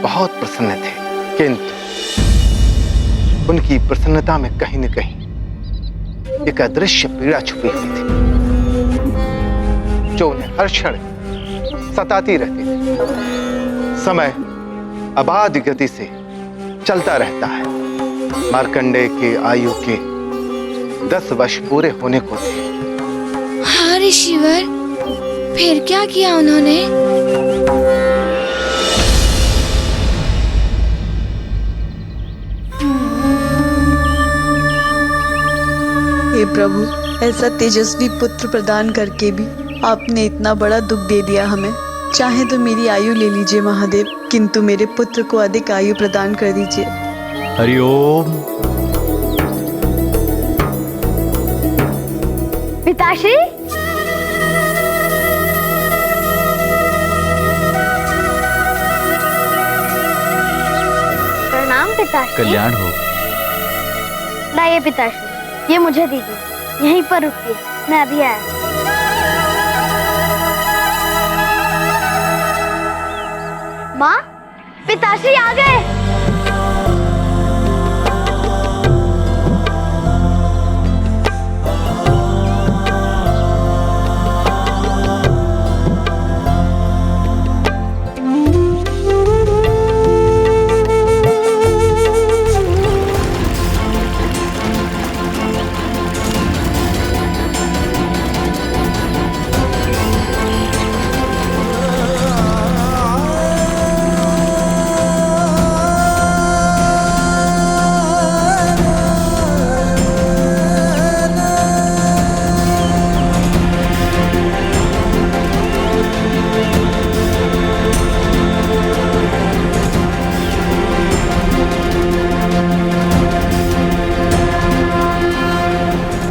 बहुत प्रसन्न थे, किंतु उनकी प्रसन्नता में कहीं न कहीं एक अदृश्य पीड़ा छुपी हुई थी, जो उन्हें हर क्षण सताती रहती थी। समय अबाध गति से चलता रहता है। मार्कंडेय के आयु के 10 वर्ष पूरे होने को थे। हाँ ऋषिवर, फिर क्या किया उन्होंने? हे प्रभु, ऐसा तेजस्वी पुत्र प्रदान करके भी आपने इतना बड़ा दुख दे दिया हमें। चाहे तो मेरी आयु ले लीजिए महादेव, किंतु मेरे पुत्र को अधिक आयु प्रदान कर दीजिए। हरिओम। पिताश्री, प्रणाम पिताश्री। कल्याण हो। लाइए पिताश्री, ये मुझे दीजिए। यहीं पर रुकिए, मैं अभी आया। माँ, पिताश्री आ गए।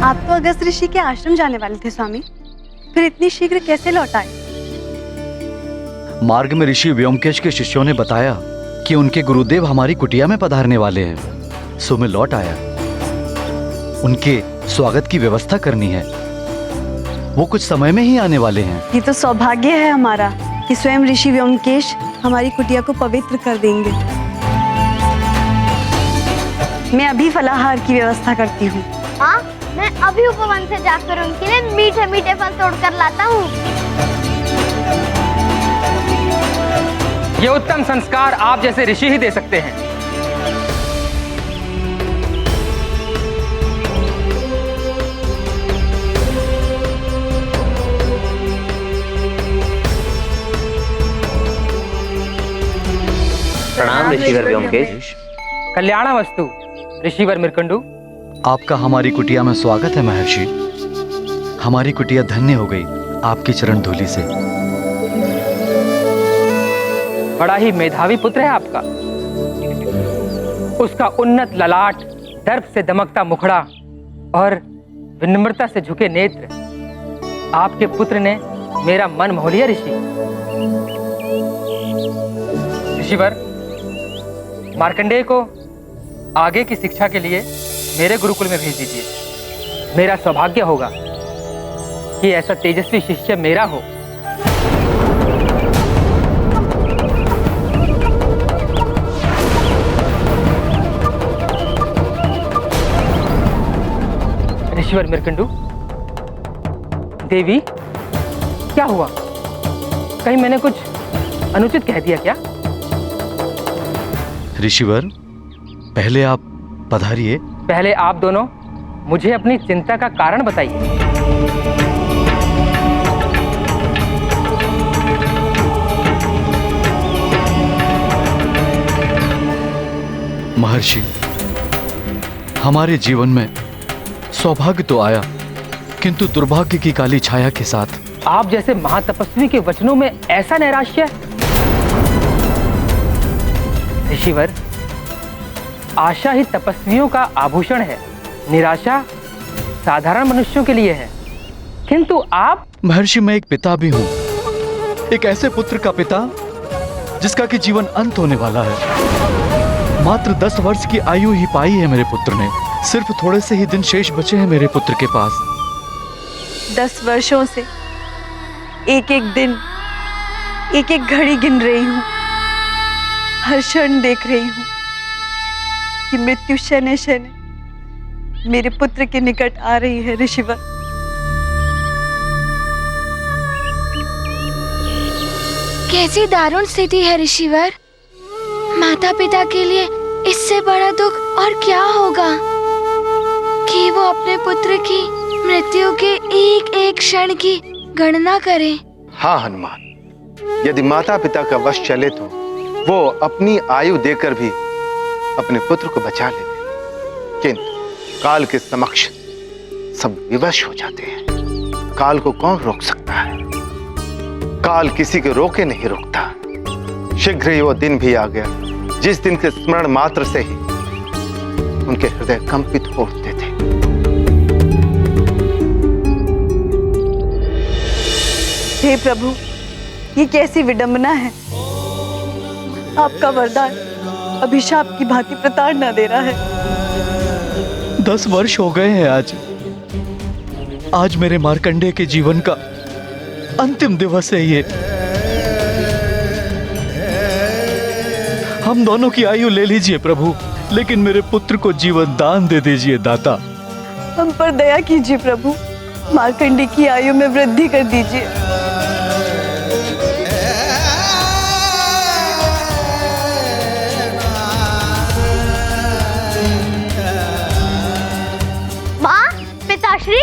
आप तो अगस्त ऋषि के आश्रम जाने वाले थे स्वामी, फिर इतनी शीघ्र कैसे लौट आए? मार्ग में ऋषि व्योमकेश के शिष्यों ने बताया कि उनके गुरुदेव हमारी कुटिया में पधारने वाले हैं, सो मैं लौट आया। उनके स्वागत की व्यवस्था करनी है, वो कुछ समय में ही आने वाले हैं। ये तो सौभाग्य है हमारा कि स्वयं ऋषि व्योमकेश हमारी कुटिया को पवित्र कर देंगे। मैं अभी फलाहार की व्यवस्था करती हूँ। हाँ, मैं अभी उपवन से जाकर उनके लिए मीठे मीठे फल तोड़कर लाता हूँ। ये उत्तम संस्कार आप जैसे ऋषि ही दे सकते हैं। प्रणाम ऋषिवर व्योमकेश। कल्याणावस्तु ऋषिवर मृकंडू। आपका हमारी कुटिया में स्वागत है महर्षि। हमारी कुटिया धन्य हो गई आपकी चरण धूलि से। बड़ा ही मेधावी पुत्र है आपका। उसका उन्नत ललाट, दर्प से दमकता मुखड़ा और विनम्रता से झुके नेत्र, आपके पुत्र ने मेरा मन मोह लिया ऋषि। ऋषिवर, मार्कंडेय को आगे की शिक्षा के लिए मेरे गुरुकुल में भेज दीजिए। मेरा सौभाग्य होगा कि ऐसा तेजस्वी शिष्य मेरा हो। ऋषिवर मृकंडू, देवी, क्या हुआ? कहीं मैंने कुछ अनुचित कह दिया क्या? ऋषिवर, पहले आप पधारिए। पहले आप दोनों मुझे अपनी चिंता का कारण बताइए। महर्षि, हमारे जीवन में सौभाग्य तो आया, किंतु दुर्भाग्य की काली छाया के साथ। आप जैसे महातपस्वी के वचनों में ऐसा नैराश्य? ऋषिवर, आशा ही तपस्वियों का आभूषण है, निराशा साधारण मनुष्यों के लिए है। किंतु आप? महर्षि, मैं एक पिता भी हूं, एक ऐसे पुत्र का पिता जिसका कि जीवन अंत होने वाला है। मात्र 10 वर्ष की आयु ही पाई है मेरे पुत्र ने। सिर्फ थोड़े से ही दिन शेष बचे हैं मेरे पुत्र के पास। 10 वर्षों से एक एक दिन, एक एक घड़ी गिन रही हूँ। हर क्षण देख रही हूँ कि मृत्यु शनै शनै मेरे पुत्र के निकट आ रही है ऋषिवर। कैसी दारुण स्थिति है ऋषिवर। माता पिता के लिए इससे बड़ा दुख और क्या होगा कि वो अपने पुत्र की मृत्यु के एक एक क्षण की गणना करें। हाँ हनुमान, यदि माता पिता का वश चले तो वो अपनी आयु देकर भी अपने पुत्र को बचा लेते, किंतु काल के समक्ष सब विवश हो जाते हैं। काल को कौन रोक सकता है? काल किसी को रोके नहीं रोकता। शीघ्र ही वो दिन भी आ गया जिस दिन के स्मरण मात्र से ही उनके हृदय कंपित हो उठते थे। हे प्रभु, ये कैसी विडंबना है। आपका वरदान अभिशाप की भांति प्रताड़ना दे रहा है। 10 वर्ष हो गए हैं आज मेरे मार्कंडेय के जीवन का अंतिम दिवस है ये। हम दोनों की आयु ले लीजिए प्रभु, लेकिन मेरे पुत्र को जीवन दान दे दीजिए दाता। हम पर दया कीजिए प्रभु, मार्कंडेय की आयु में वृद्धि कर दीजिए। माँ, पिताश्री,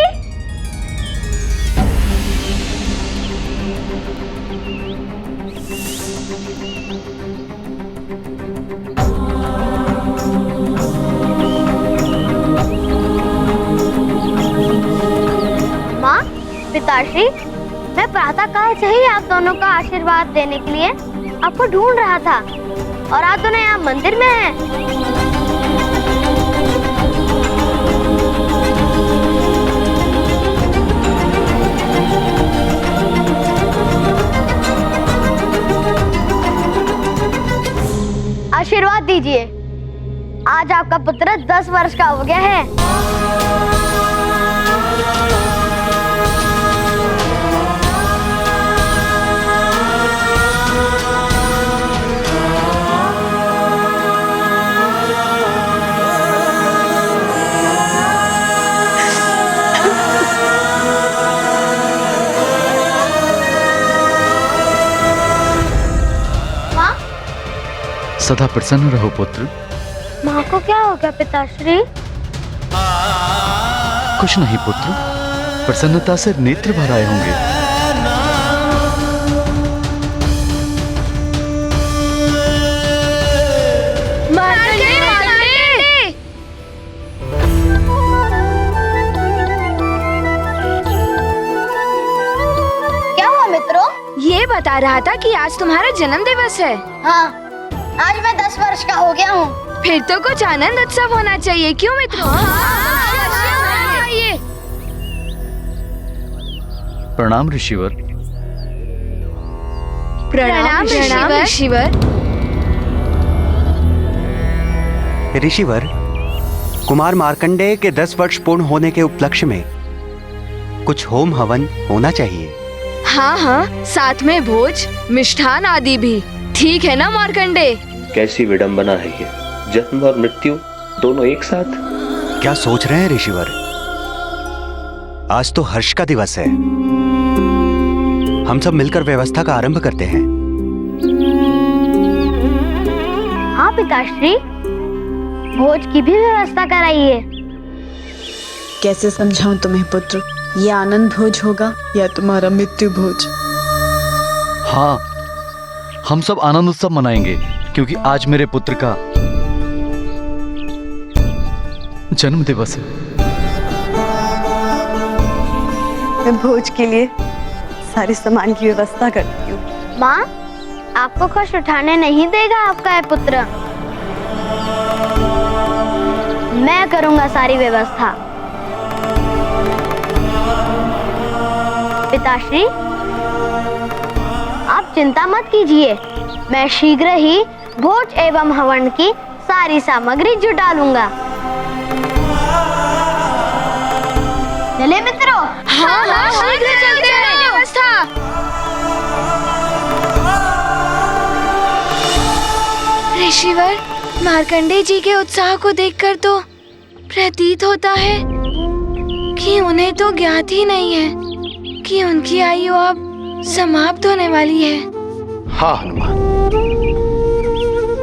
पिताश्री, मैं प्रातःकाल से ही आप दोनों का आशीर्वाद देने के लिए आपको ढूंढ रहा था और आप दोनों यहाँ मंदिर में हैं। आशीर्वाद दीजिए। आज आपका पुत्र 10 वर्ष का हो गया है। सदा प्रसन्न रहो पुत्र। माँ को क्या हो गया पिताश्री? कुछ नहीं पुत्र, प्रसन्नता से नेत्र भर आए होंगे। क्या हुआ मित्रों? ये बता रहा था कि आज तुम्हारा जन्म दिवस है। हाँ, आज मैं 10 वर्ष का हो गया हूँ। फिर तो कुछ आनंद उत्सव होना चाहिए, क्यों मित्रों? ये प्रणाम ऋषिवर। प्रणाम ऋषिवर। ऋषिवर, कुमार मार्कंडेय के 10 वर्ष पूर्ण होने के उपलक्ष्य में कुछ होम हवन होना चाहिए। हाँ हाँ, साथ में भोज, मिष्ठान आदि भी। ठीक है ना मार्कंडेय? कैसी विडंबना है ये, जन्म और मृत्यु दोनों एक साथ। क्या सोच रहे हैं ऋषिवर? आज तो हर्ष का दिवस है। हम सब मिलकर व्यवस्था का आरंभ करते हैं। हाँ पिताश्री, भोज की भी व्यवस्था कराइए। कैसे समझाऊं तुम्हें पुत्र, ये आनंद भोज होगा या तुम्हारा मृत्यु भोज? हाँ, हम सब आनंद उत्सव मनाएंगे क्योंकि आज मेरे पुत्र का जन्म दिवस है। मैं भोज के लिए सारे सामान की व्यवस्था करती हूँ। माँ, आपको कष्ट उठाने नहीं देगा आपका ये पुत्र। मैं करूँगा सारी व्यवस्था। पिताश्री, आप चिंता मत कीजिए, मैं शीघ्र ही भोज एवं हवन की सारी सामग्री जुटा लूंगा। चले मित्रों। हाँ हाँ, शीघ्र चलते हैं। व्यवस्था। ऋषिवर, मार्कंडेय जी के उत्साह को देखकर तो प्रतीत होता है कि उन्हें तो ज्ञात ही नहीं है कि उनकी आयु अब समाप्त होने वाली है। हाँ हनुमान,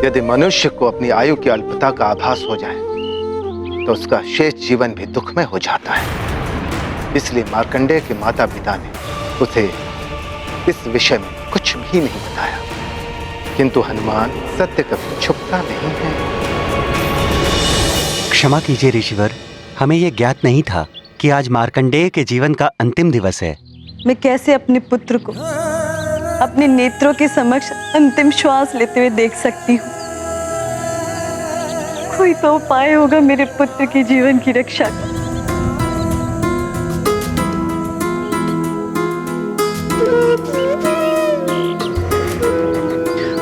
यदि मनुष्य को अपनी आयु की अल्पता का आभास हो जाए तो उसका शेष जीवन भी दुखमय हो जाता है। इसलिए मार्कंडेय के माता पिता ने उसे इस विषय में कुछ भी नहीं बताया। किंतु हनुमान, सत्य कभी छुपता नहीं है। क्षमा कीजिए ऋषिवर, हमें यह ज्ञात नहीं था कि आज मार्कंडेय के जीवन का अंतिम दिवस है। मैं कैसे अपने पुत्र को अपने नेत्रों के समक्ष अंतिम श्वास लेते हुए देख सकती हूँ। कोई तो उपाय होगा मेरे पुत्र के जीवन की रक्षा का।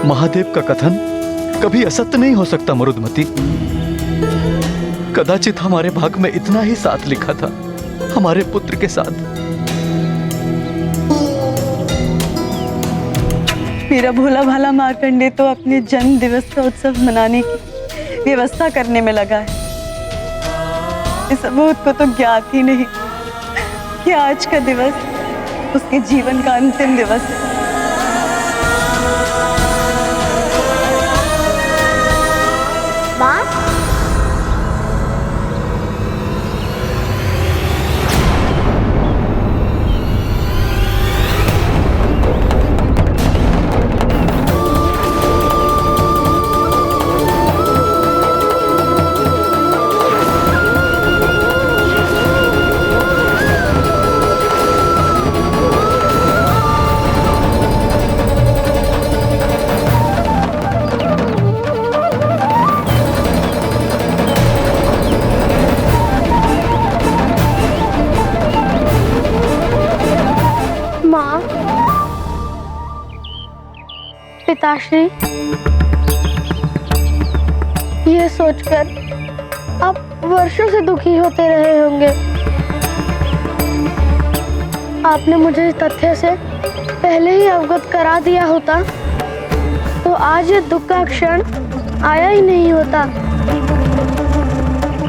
महादेव का कथन कभी असत्य नहीं हो सकता मरुदमती। कदाचित हमारे भाग में इतना ही साथ लिखा था हमारे पुत्र के साथ। मेरा भोला भाला मार्कंडेय तो अपने जन्म दिवस का उत्सव मनाने की व्यवस्था करने में लगा है। इस सबूत को तो ज्ञात ही नहीं कि आज का दिवस उसके जीवन का अंतिम दिवस है। माँ, पिताश्री, ये सोचकर आप वर्षों से दुखी होते रहे होंगे। आपने मुझे इस तथ्य से पहले ही अवगत करा दिया होता तो आज ये दुख का क्षण आया ही नहीं होता।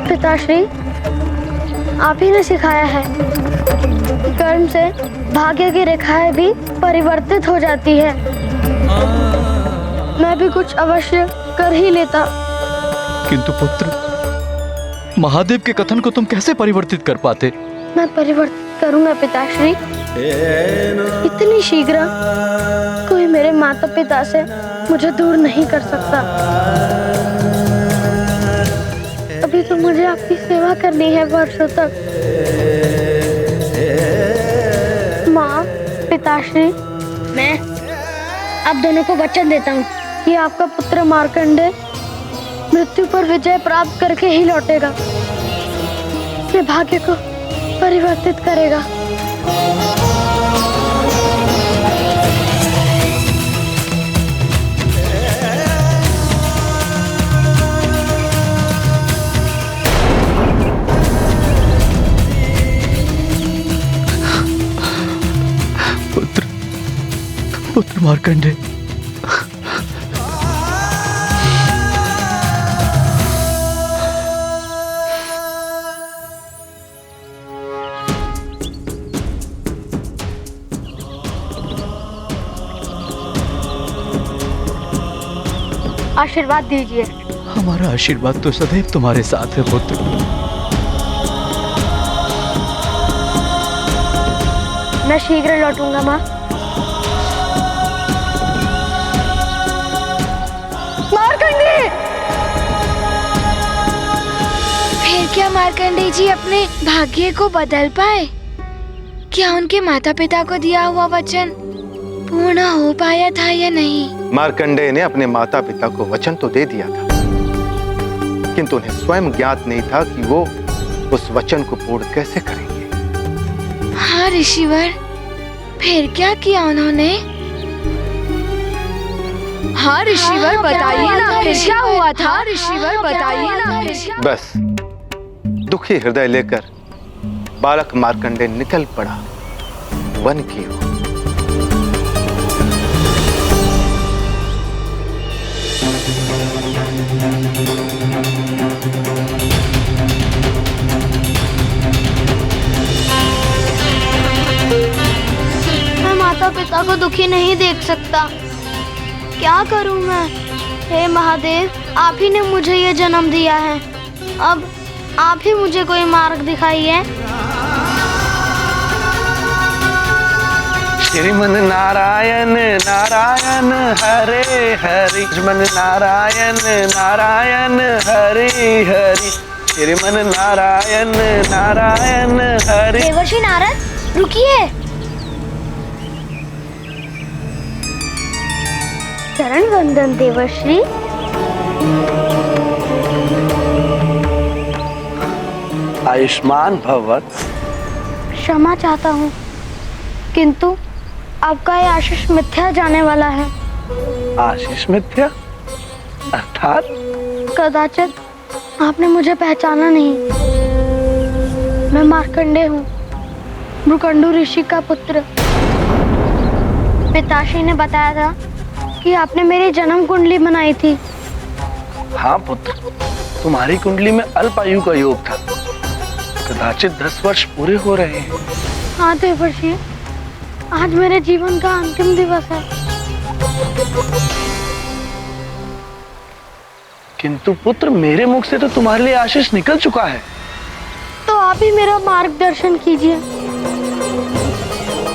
पिताश्री, आप ही ने सिखाया है कर्म से भाग्य की रेखाएं भी परिवर्तित हो जाती है। मैं भी कुछ अवश्य कर ही लेता। किंतु पुत्र, महादेव के कथन को तुम कैसे परिवर्तित कर पाते? मैं परिवर्तित करूंगा पिताश्री। इतनी शीघ्र कोई मेरे माता पिता से मुझे दूर नहीं कर सकता। अभी तो मुझे आपकी सेवा करनी है वर्षों तक। माँ, पिताश्री, मैं आप दोनों को वचन देता हूँ कि आपका पुत्र मार्कंडेय मृत्यु पर विजय प्राप्त करके ही लौटेगा। अपने भाग्य को परिवर्तित करेगा। पुत्र मार्कंडेय, आशीर्वाद दीजिए। हमारा आशीर्वाद तो सदैव तुम्हारे साथ है पुत्र। मैं शीघ्र लौटूंगा माँ। मार्कंडेय! फिर क्या मार्कंडेय जी अपने भाग्य को बदल पाए? क्या उनके माता पिता को दिया हुआ वचन पूर्ण हो पाया था या नहीं? मार्कंडेय ने अपने माता पिता को वचन तो दे दिया था, किंतु उन्हें स्वयं ज्ञात नहीं था कि वो उस वचन को पूर्ण कैसे करेंगे। हाँ ऋषिवर, फिर क्या किया उन्होंने? हाँ ऋषिवर, बताइए ना फिर क्या हुआ था? ऋषिवर बताइए ना फिर क्या? बस दुखी हृदय लेकर बालक मार्कंडेय निकल पड़ा वन की ओर। मैं माता पिता को दुखी नहीं देख सकता। क्या करूं मैं? हे महादेव, आप ही ने मुझे ये जन्म दिया है। अब आप ही मुझे कोई मार्ग दिखाइए। श्रीमन नारायण नारायण हरे हरि, श्रीमन नारायण नारायण हरे हरि, श्रीमन नारायण नारायण हरे। देवर्षि नारद, रुकिए। चरण वंदन देवर्षि। आयुष्मान भव वत्स। क्षमा चाहता हूँ, किंतु आपका ये आशीष मिथ्या जाने वाला है। आशीष मिथ्या अर्थात? कदाचित आपने मुझे पहचाना नहीं। मैं मार्कंडेय हूँ, मृकंडू ऋषि का पुत्र। पिताश्री ने बताया था कि आपने मेरी जन्म कुंडली बनाई थी। हाँ पुत्र, तुम्हारी कुंडली में अल्प आयु का योग था। कदाचित 10 वर्ष पूरे हो रहे हैं। हाँ देवर्षि, आज मेरे जीवन का अंतिम दिवस है। किंतु पुत्र, मेरे मुख से तो तुम्हारे लिए आशीष निकल चुका है। तो आप ही मेरा मार्गदर्शन कीजिए।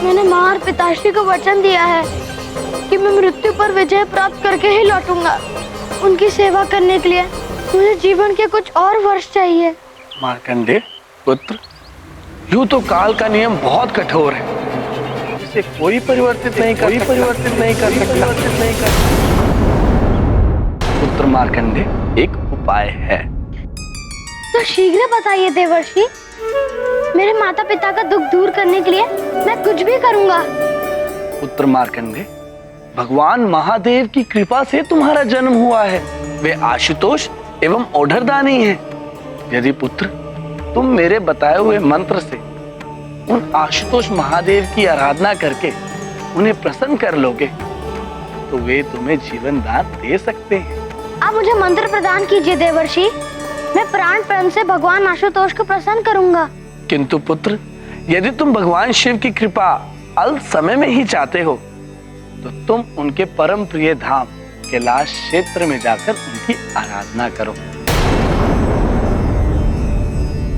मैंने माँ और पिताश्री को वचन दिया है कि मैं मृत्यु पर विजय प्राप्त करके ही लौटूंगा। उनकी सेवा करने के लिए मुझे जीवन के कुछ और वर्ष चाहिए। मार्कंडेय पुत्र, यूं तो काल का नियम बहुत कठोर है, इसे कोई परिवर्तित नहीं कर सकता। पुत्र मार्कंडेय, एक उपाय है। तो शीघ्र बताइए देवर्षि। मेरे माता पिता का दुख दूर करने के लिए मैं कुछ भी करूंगा। पुत्र मार्कंडेय, भगवान महादेव की कृपा से तुम्हारा जन्म हुआ है। वे आशुतोष एवं ओढ़रदानी हैं। यदि पुत्र तुम मेरे बताए हुए मंत्र से उन आशुतोष महादेव की आराधना करके उन्हें प्रसन्न कर लोगे तो वे तुम्हें जीवन दान दे सकते हैं। आप मुझे मंत्र प्रदान कीजिए देवर्षि। मैं प्राण प्रण से भगवान आशुतोष को प्रसन्न करूंगा। किंतु पुत्र, यदि तुम भगवान शिव की कृपा अल्प समय में ही चाहते हो तो तुम उनके परम प्रिय धाम कैलाश क्षेत्र में जाकर उनकी आराधना करो।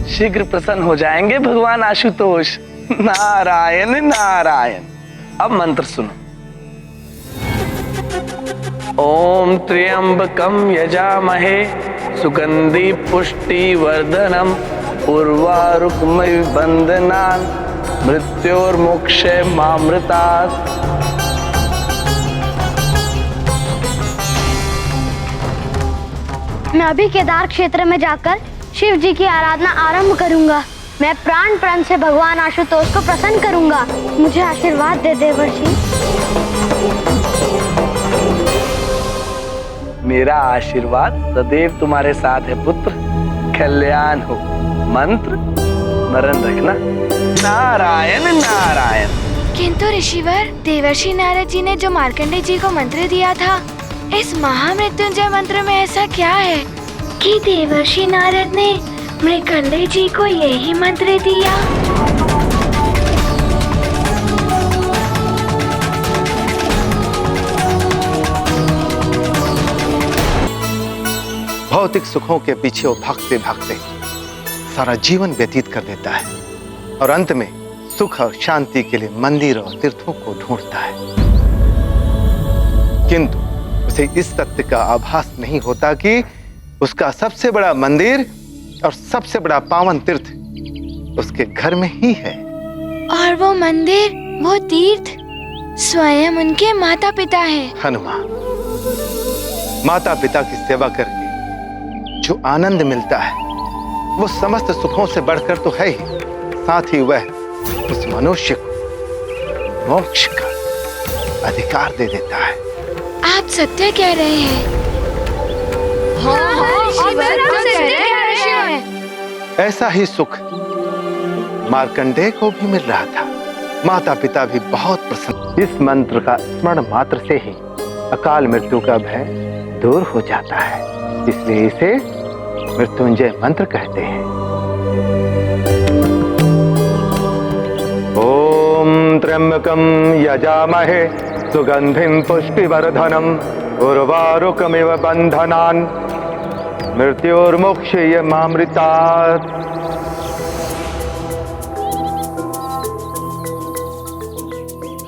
शीघ्र प्रसन्न हो जाएंगे भगवान आशुतोष। नारायण नारायण। अब मंत्र सुनो। ओम त्र्यंबकम यजामहे सुगंधि पुष्टि वर्धनम उर्वारुकमय बंधनान मृत्योर्मोक्षे मामृतात्। मैं अभी केदार क्षेत्र में जाकर शिव जी की आराधना आरंभ करूंगा। मैं प्राण प्रण से भगवान आशुतोष को प्रसन्न करूंगा। मुझे आशीर्वाद दे देवर्षि। मेरा आशीर्वाद सदैव तुम्हारे साथ है पुत्र। कल्याण हो। मंत्र स्मरण रखना। नारायण नारायण। किंतु ऋषिवर, देवर्षि नारद जी ने जो मार्कंडेय जी को मंत्र दिया था, इस महामृत्युंजय मंत्र में ऐसा क्या है कि देवर्षि नारद ने मार्कंडेय जी को यही मंत्र दिया? भौतिक सुखों के पीछे वो भागते भागते सारा जीवन व्यतीत कर देता है और अंत में सुख और शांति के लिए मंदिर और तीर्थों को ढूंढता है, किंतु उसे इस सत्य का आभास नहीं होता कि उसका सबसे बड़ा मंदिर और सबसे बड़ा पावन तीर्थ उसके घर में ही है। और वो मंदिर, वो तीर्थ स्वयं उनके माता पिता है। हनुमान, माता पिता की सेवा करके जो आनंद मिलता है वो समस्त सुखों से बढ़कर तो है ही, साथ ही वह उस मनुष्य को मोक्ष का अधिकार दे देता है। आप सत्य कह रहे हैं। ऐसा ही सुख मार्कंडेय को भी मिल रहा था। माता पिता भी बहुत प्रसन्न। इस मंत्र का स्मरण मात्र से ही अकाल मृत्यु का भय दूर हो जाता है, इसलिए इसे मृत्युंजय मंत्र कहते हैं। ओम त्र्यंबकम यजामहे सुगंधिम पुष्टिवर्धनम उर्वारुकमिव बंधनान् मृत्योर्मुक्षयमामृतात्।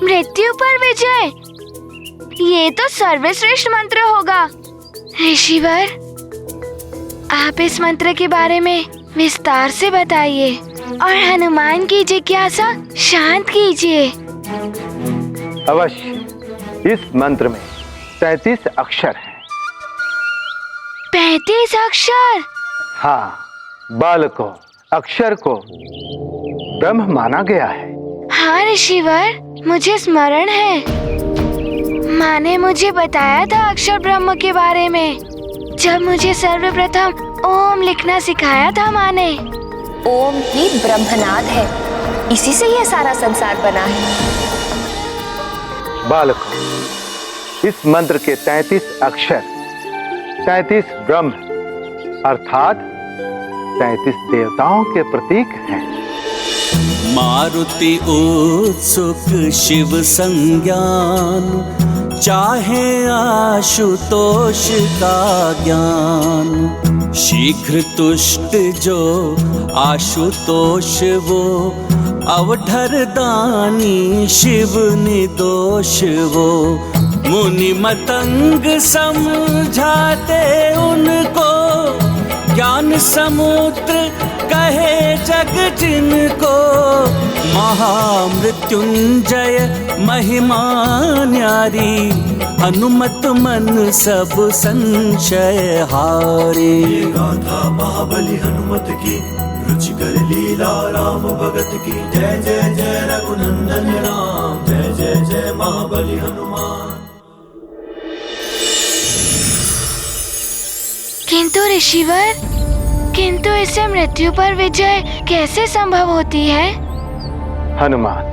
मृत्यु पर विजय, ये तो सर्वश्रेष्ठ मंत्र होगा। ऋषिवर, आप इस मंत्र के बारे में विस्तार से बताइए और हनुमान की जिज्ञासा शांत कीजिए। अवश्य। इस मंत्र में 33 अक्षर हैं। 35 अक्षर? हाँ, बाल को, अक्षर को ब्रह्म माना गया है। हाँ ऋषिवर, मुझे स्मरण है। माँ ने मुझे बताया था अक्षर ब्रह्म के बारे में, जब मुझे सर्वप्रथम ओम लिखना सिखाया था माँ ने। ओम ही ब्रह्मनाद है, इसी से यह सारा संसार बना है। बालकों, इस मंत्र के 33 अक्षर 33 ब्रह्म अर्थात 33 देवताओं के प्रतीक हैं। मारुति उत्सुक शिव संज्ञान, चाहे आशुतोष का ज्ञान। शीघ्र तुष्ट जो आशुतोष वो, अवधर दानी शिव निर्दोष वो। मुनि मतंग समझाते उनको, ज्ञान समुद्र कहे जग जिनको। महामृत्युंजय महिमा न्यारी, हनुमत मन सब संशय हारे। गाथा महाबली हनुमत की, रुचिकर लीला राम भगत की। जय जय जय रघुनंदन राम, जय जय जय महाबली हनुमान। किंतु ऋषिवर, किंतु इससे मृत्यु पर विजय कैसे संभव होती है? हनुमान,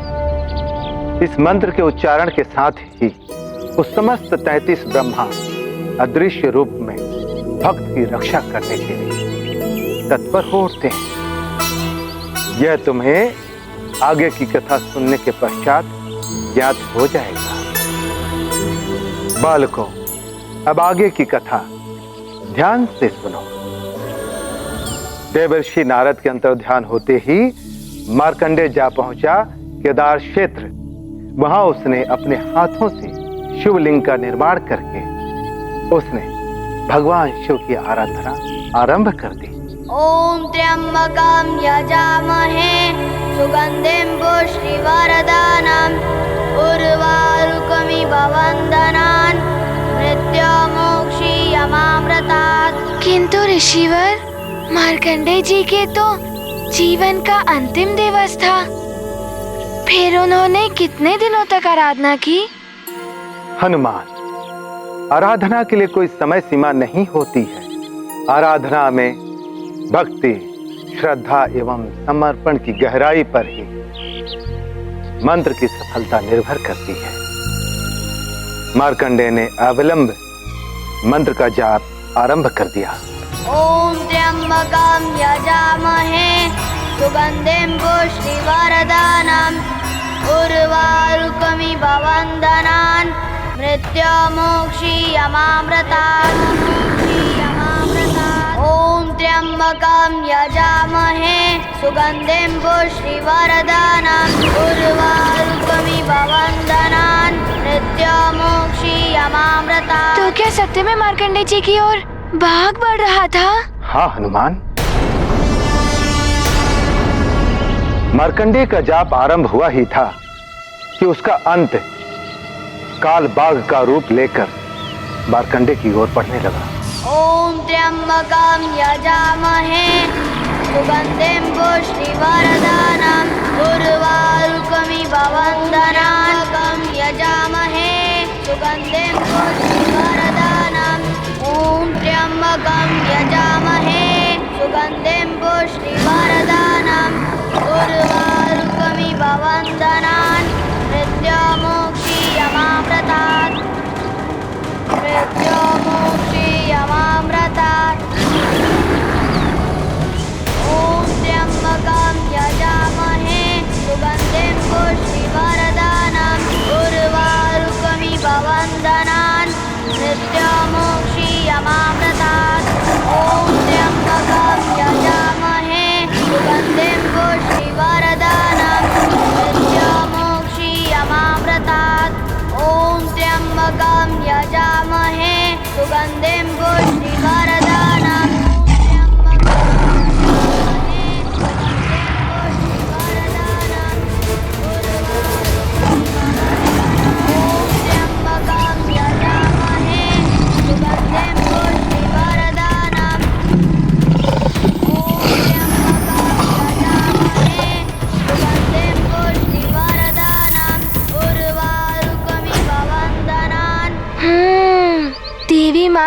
इस मंत्र के उच्चारण के साथ ही उस समस्त 33 ब्रह्मा अदृश्य रूप में भक्त की रक्षा करने के लिए तत्पर हो उठते हैं। यह तुम्हें आगे की कथा सुनने के पश्चात ज्ञात हो जाएगा। बालकों, अब आगे की कथा ध्यान से सुनो। देवर्षि नारद के अंतर्ध्यान होते ही मार्कंडेय जा पहुंचा केदार क्षेत्र। वहां उसने अपने हाथों से शिवलिंग का निर्माण करके उसने भगवान शिव की आराधना आरंभ कर दी। ओम त्र्यंबकं यजामहे सुगंधिं पुष्टिवर्धनम् उर्वारुकमिव बन्धनान् मृत्युर्मुक्षयमामृतात्। किंतु ऋषिवर, मार्कंडेय जी के तो जीवन का अंतिम दिवस था, फिर उन्होंने कितने दिनों तक आराधना की? हनुमान, आराधना के लिए कोई समय सीमा नहीं होती है। आराधना में भक्ति, श्रद्धा एवं समर्पण की गहराई पर ही मंत्र की सफलता निर्भर करती है। मार्कंडेय ने अविलंब मंत्र का जाप आरंभ कर दिया। ओम त्र्यंबकं यजामहे सुगंधिं पुष्टिवर्धनम् उर्वारुकमिव बन्धनान् मृत्युर्मुक्षयमामृतात्। ओम त्र्यंबकं यजामहे सुगंधिं पुष्टिवर्धनम् उर्वारुकमिव बन्धनान् मृत्युर्मुक्षयमामृतात्। तो क्या सत्य में मार्कंडेय जी की ओर भाग बढ़ रहा था? हाँ हनुमान, मार्कंडेय का जाप आरंभ हुआ ही था कि उसका अंत काल बाघ का रूप लेकर मार्कंडेय की ओर बढ़ने लगा। ओम त्र्यंबकं यजामहे सुगंधिं पुष्टिवर्धनम् उर्वारुकमिव बन्धनान् यजामहे सुगंधिं पुष्टिवर्धनम्। ओम त्र्यंबकं यजामहे सुगंधिं पुष्टिवर्धनम् उर्वारुकमिव बन्धनान् मृत्युर्मुक्षयमामृतात्। मृत्युर्मुक्षयमामृतात्।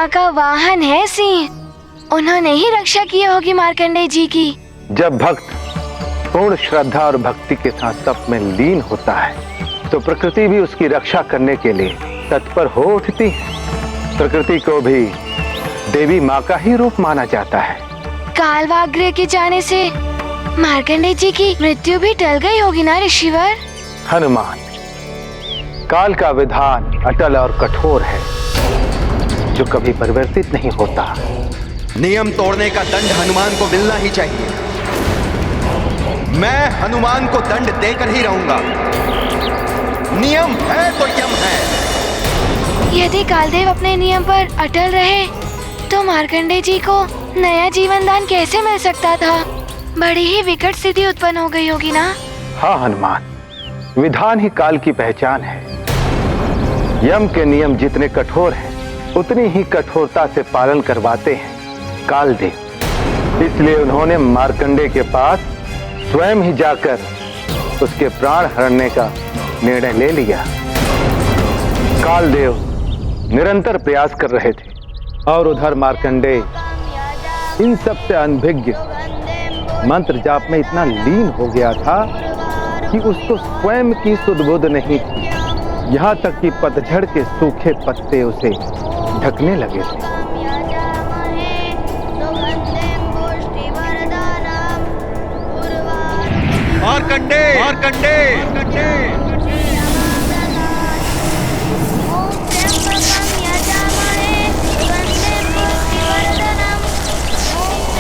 माँ का वाहन है सिंह। उन्होंने ही रक्षा की होगी मार्कंडेय जी की। जब भक्त पूर्ण श्रद्धा और भक्ति के साथ तप में लीन होता है तो प्रकृति भी उसकी रक्षा करने के लिए तत्पर हो उठती है। प्रकृति को भी देवी माँ का ही रूप माना जाता है। कालवाग्र के जाने से मार्कंडेय जी की मृत्यु भी टल गई होगी ना ऋषिवर? हनुमान, काल का विधान अटल और कठोर है जो कभी परिवर्तित नहीं होता। नियम तोड़ने का दंड हनुमान को मिलना ही चाहिए। मैं हनुमान को दंड देकर ही रहूंगा। नियम है तो यम है। यदि कालदेव अपने नियम पर अटल रहे तो मार्कंडेय जी को नया जीवन दान कैसे मिल सकता था? बड़ी ही विकट स्थिति उत्पन्न हो गई होगी ना? हाँ हनुमान, विधान ही काल की पहचान है। यम के नियम जितने कठोर हैं, उतनी ही कठोरता से पालन करवाते हैं कालदेव। इसलिए उन्होंने मार्कंडेय के पास स्वयं ही जाकर उसके प्राण हरने का निर्णय ले लिया। कालदेव निरंतर प्रयास कर रहे थे और उधर मार्कंडेय इन सब से अनभिज्ञ मंत्र जाप में इतना लीन हो गया था कि उसको स्वयं की सुध-बुध नहीं थी। यहाँ तक कि पतझड़ के सूखे पत्ते उसे ढकने लगे थे। मार्कंडेय, मार्कंडेय,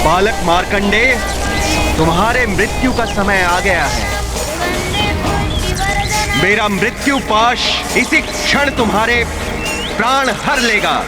बालक मार्कंडेय, तुम्हारे मृत्यु का समय आ गया है। मेरा मृत्यु पाश इसी क्षण तुम्हारे प्राण हर लेगा।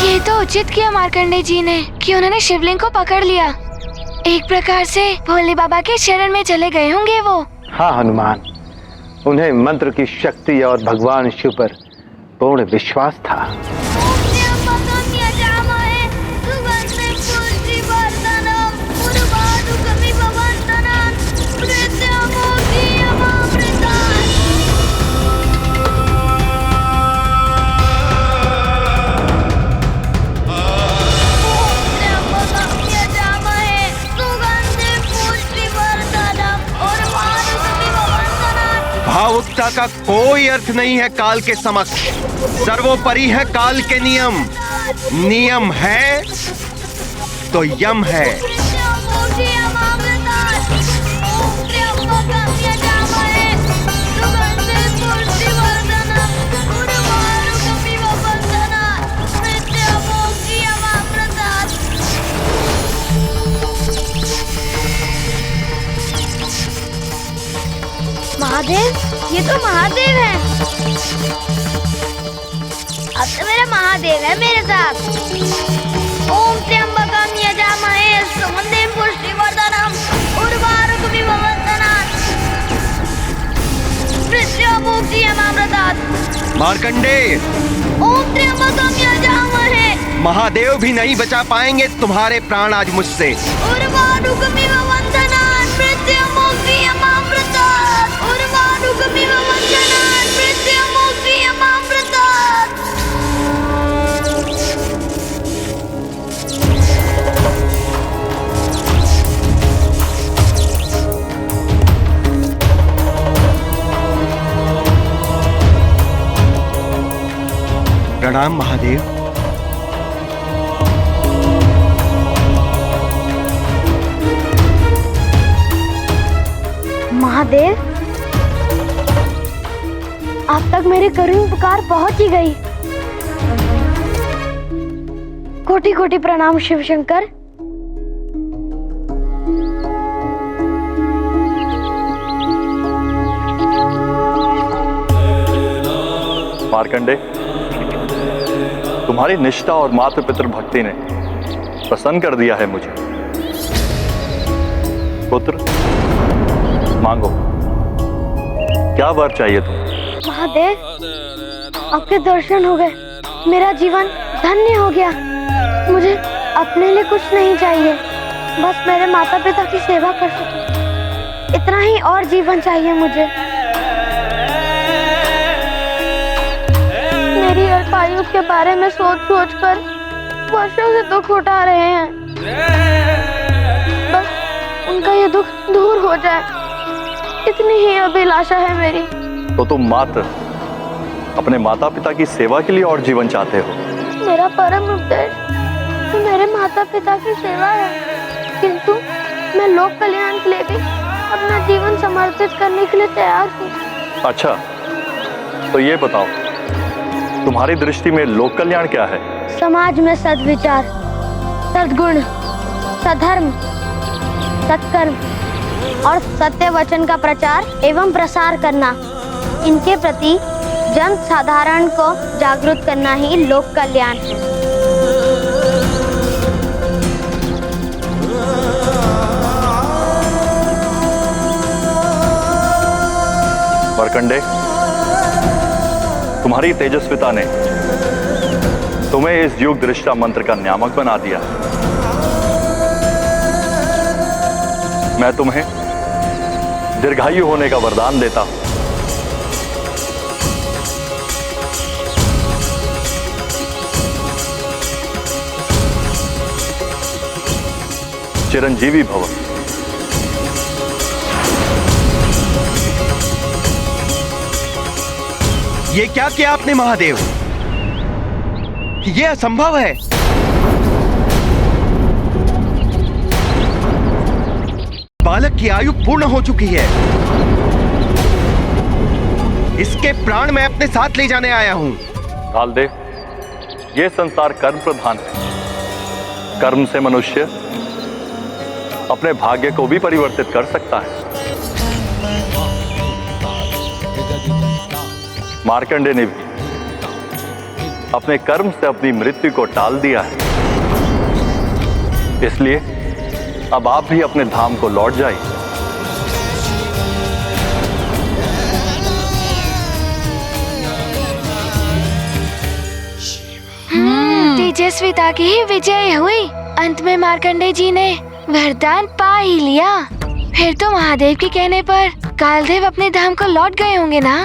ये तो उचित किया मार्कंडेय जी ने कि उन्होंने शिवलिंग को पकड़ लिया। एक प्रकार से भोले बाबा के शरण में चले गए होंगे वो। हाँ हनुमान, उन्हें मंत्र की शक्ति और भगवान शिव पर पूर्ण विश्वास था। भावुकता का कोई अर्थ नहीं है काल के समक्ष। सर्वोपरि है काल के नियम। नियम है तो यम है। महादेव, ये तो महादेव है। अब तो मेरा महादेव है मेरे साथ। ओम त्र्यंबकम यजामहे सुगंधिं पुष्टिवर्धनम् उर्वारुकमिव बन्धनात् मृत्युमुक्षीयमामृतात्। मार्कंडेय, ओम त्र्यंबकम यजामहे। महादेव भी नहीं बचा पाएंगे तुम्हारे प्राण आज मुझसे। उर्वारुकमिव बन्धनात् मृत्युमुक्षीयमामृतात्। उर्वारुकमिव बन्धनात् मृत्युमुक्षीयमामृतात्। प्रणाम महादेव। महादेव, आप तक मेरी करुण पुकार पहुंच ही गई। कोटि कोटि प्रणाम शिव शंकर। मार्कंडेय, तुम्हारी निष्ठा और मातृ पितृ भक्ति ने प्रसन्न कर दिया है मुझे। पुत्र, मांगो, क्या वर चाहिए तुम? महादेव, आपके दर्शन हो गए, मेरा जीवन धन्य हो गया। मुझे अपने लिए कुछ नहीं चाहिए, बस मेरे माता पिता की सेवा कर सकूं, इतना ही और जीवन चाहिए मुझे। मेरी अल्पायु के बारे में सोच सोच कर वर्षों से दुख उठा रहे हैं, बस उनका ये दुख दूर हो जाए, इतनी ही अभिलाषा है मेरी। तो तुम मात्र अपने माता पिता की सेवा के लिए और जीवन चाहते हो? मेरा परम उद्देश्य तो मेरे माता पिता की सेवा है, किंतु मैं लोक कल्याण के लिए भी अपना जीवन समर्पित करने के लिए तैयार हूँ। अच्छा, तो ये बताओ, तुम्हारी दृष्टि में लोक कल्याण क्या है? समाज में सद्विचार, सद्गुण, सधर्म, सत्कर्म और सत्य वचन का प्रचार एवं प्रसार करना, इनके प्रति जन साधारण को जागरूक करना ही लोक कल्याण है। मार्कंडेय, तुम्हारी तेजस्विता ने तुम्हें इस युग दृष्टा मंत्र का नियामक बना दिया। मैं तुम्हें दीर्घायु होने का वरदान देता हूं। चिरंजीवी भव। ये क्या किया आपने महादेव? ये असंभव है। बालक की आयु पूर्ण हो चुकी है। इसके प्राण मैं अपने साथ ले जाने आया हूं। कालदेव, ये संसार कर्म प्रधान है। कर्म से मनुष्य अपने भाग्य को भी परिवर्तित कर सकता है। मार्कंडेय ने भी अपने कर्म से अपनी मृत्यु को टाल दिया है, इसलिए अब आप भी अपने धाम को लौट जाइए। तेजस्विता की ही विजय हुई। अंत में मार्कंडेय जी ने वरदान पा ही लिया। फिर तो महादेव के कहने पर कालदेव अपने धाम को लौट गए होंगे ना?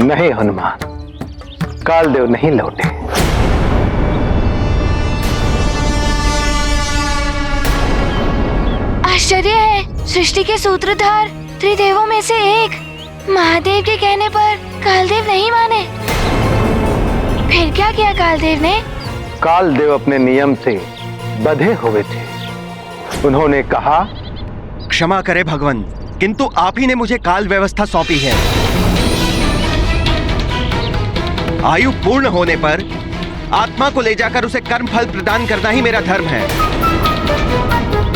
नहीं हनुमान, कालदेव नहीं लौटे। आश्चर्य है, सृष्टि के सूत्रधार त्रिदेवों में से एक महादेव के कहने पर कालदेव नहीं माने। फिर क्या किया कालदेव ने? कालदेव अपने नियम से बंधे हुए थे। उन्होंने कहा, क्षमा करे भगवान, किंतु आप ही ने मुझे काल व्यवस्था सौंपी है। आयु पूर्ण होने पर आत्मा को ले जाकर उसे कर्म फल प्रदान करना ही मेरा धर्म है।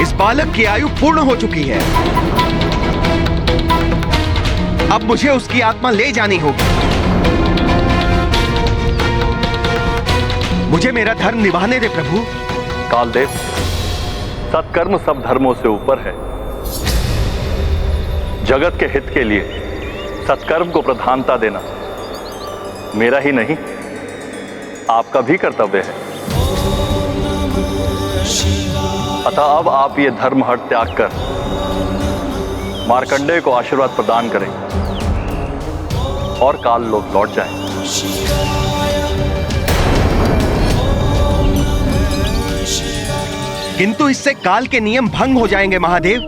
इस बालक की आयु पूर्ण हो चुकी है, अब मुझे उसकी आत्मा ले जानी होगी। मुझे मेरा धर्म निभाने दे प्रभु। कालदेव, सत्कर्म सब धर्मों से ऊपर है। जगत के हित के लिए सत्कर्म को प्रधानता देना मेरा ही नहीं, आपका भी कर्तव्य है। अतः अब आप ये धर्म हट त्याग कर मार्कंडेय को आशीर्वाद प्रदान करें और काल लोक लौट जाएं। किंतु इससे काल के नियम भंग हो जाएंगे महादेव।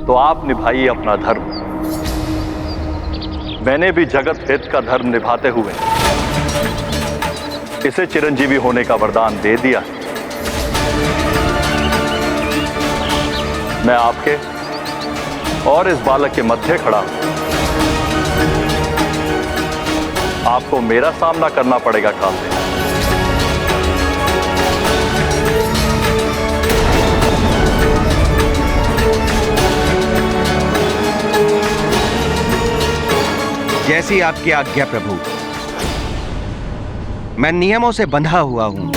तो आप निभाइए अपना धर्म। मैंने भी जगत हित का धर्म निभाते हुए इसे चिरंजीवी होने का वरदान दे दिया। मैं आपके और इस बालक के मध्य खड़ा हूं। आपको मेरा सामना करना पड़ेगा कालदेव। जैसी आपकी आज्ञा प्रभु। मैं नियमों से बंधा हुआ हूं।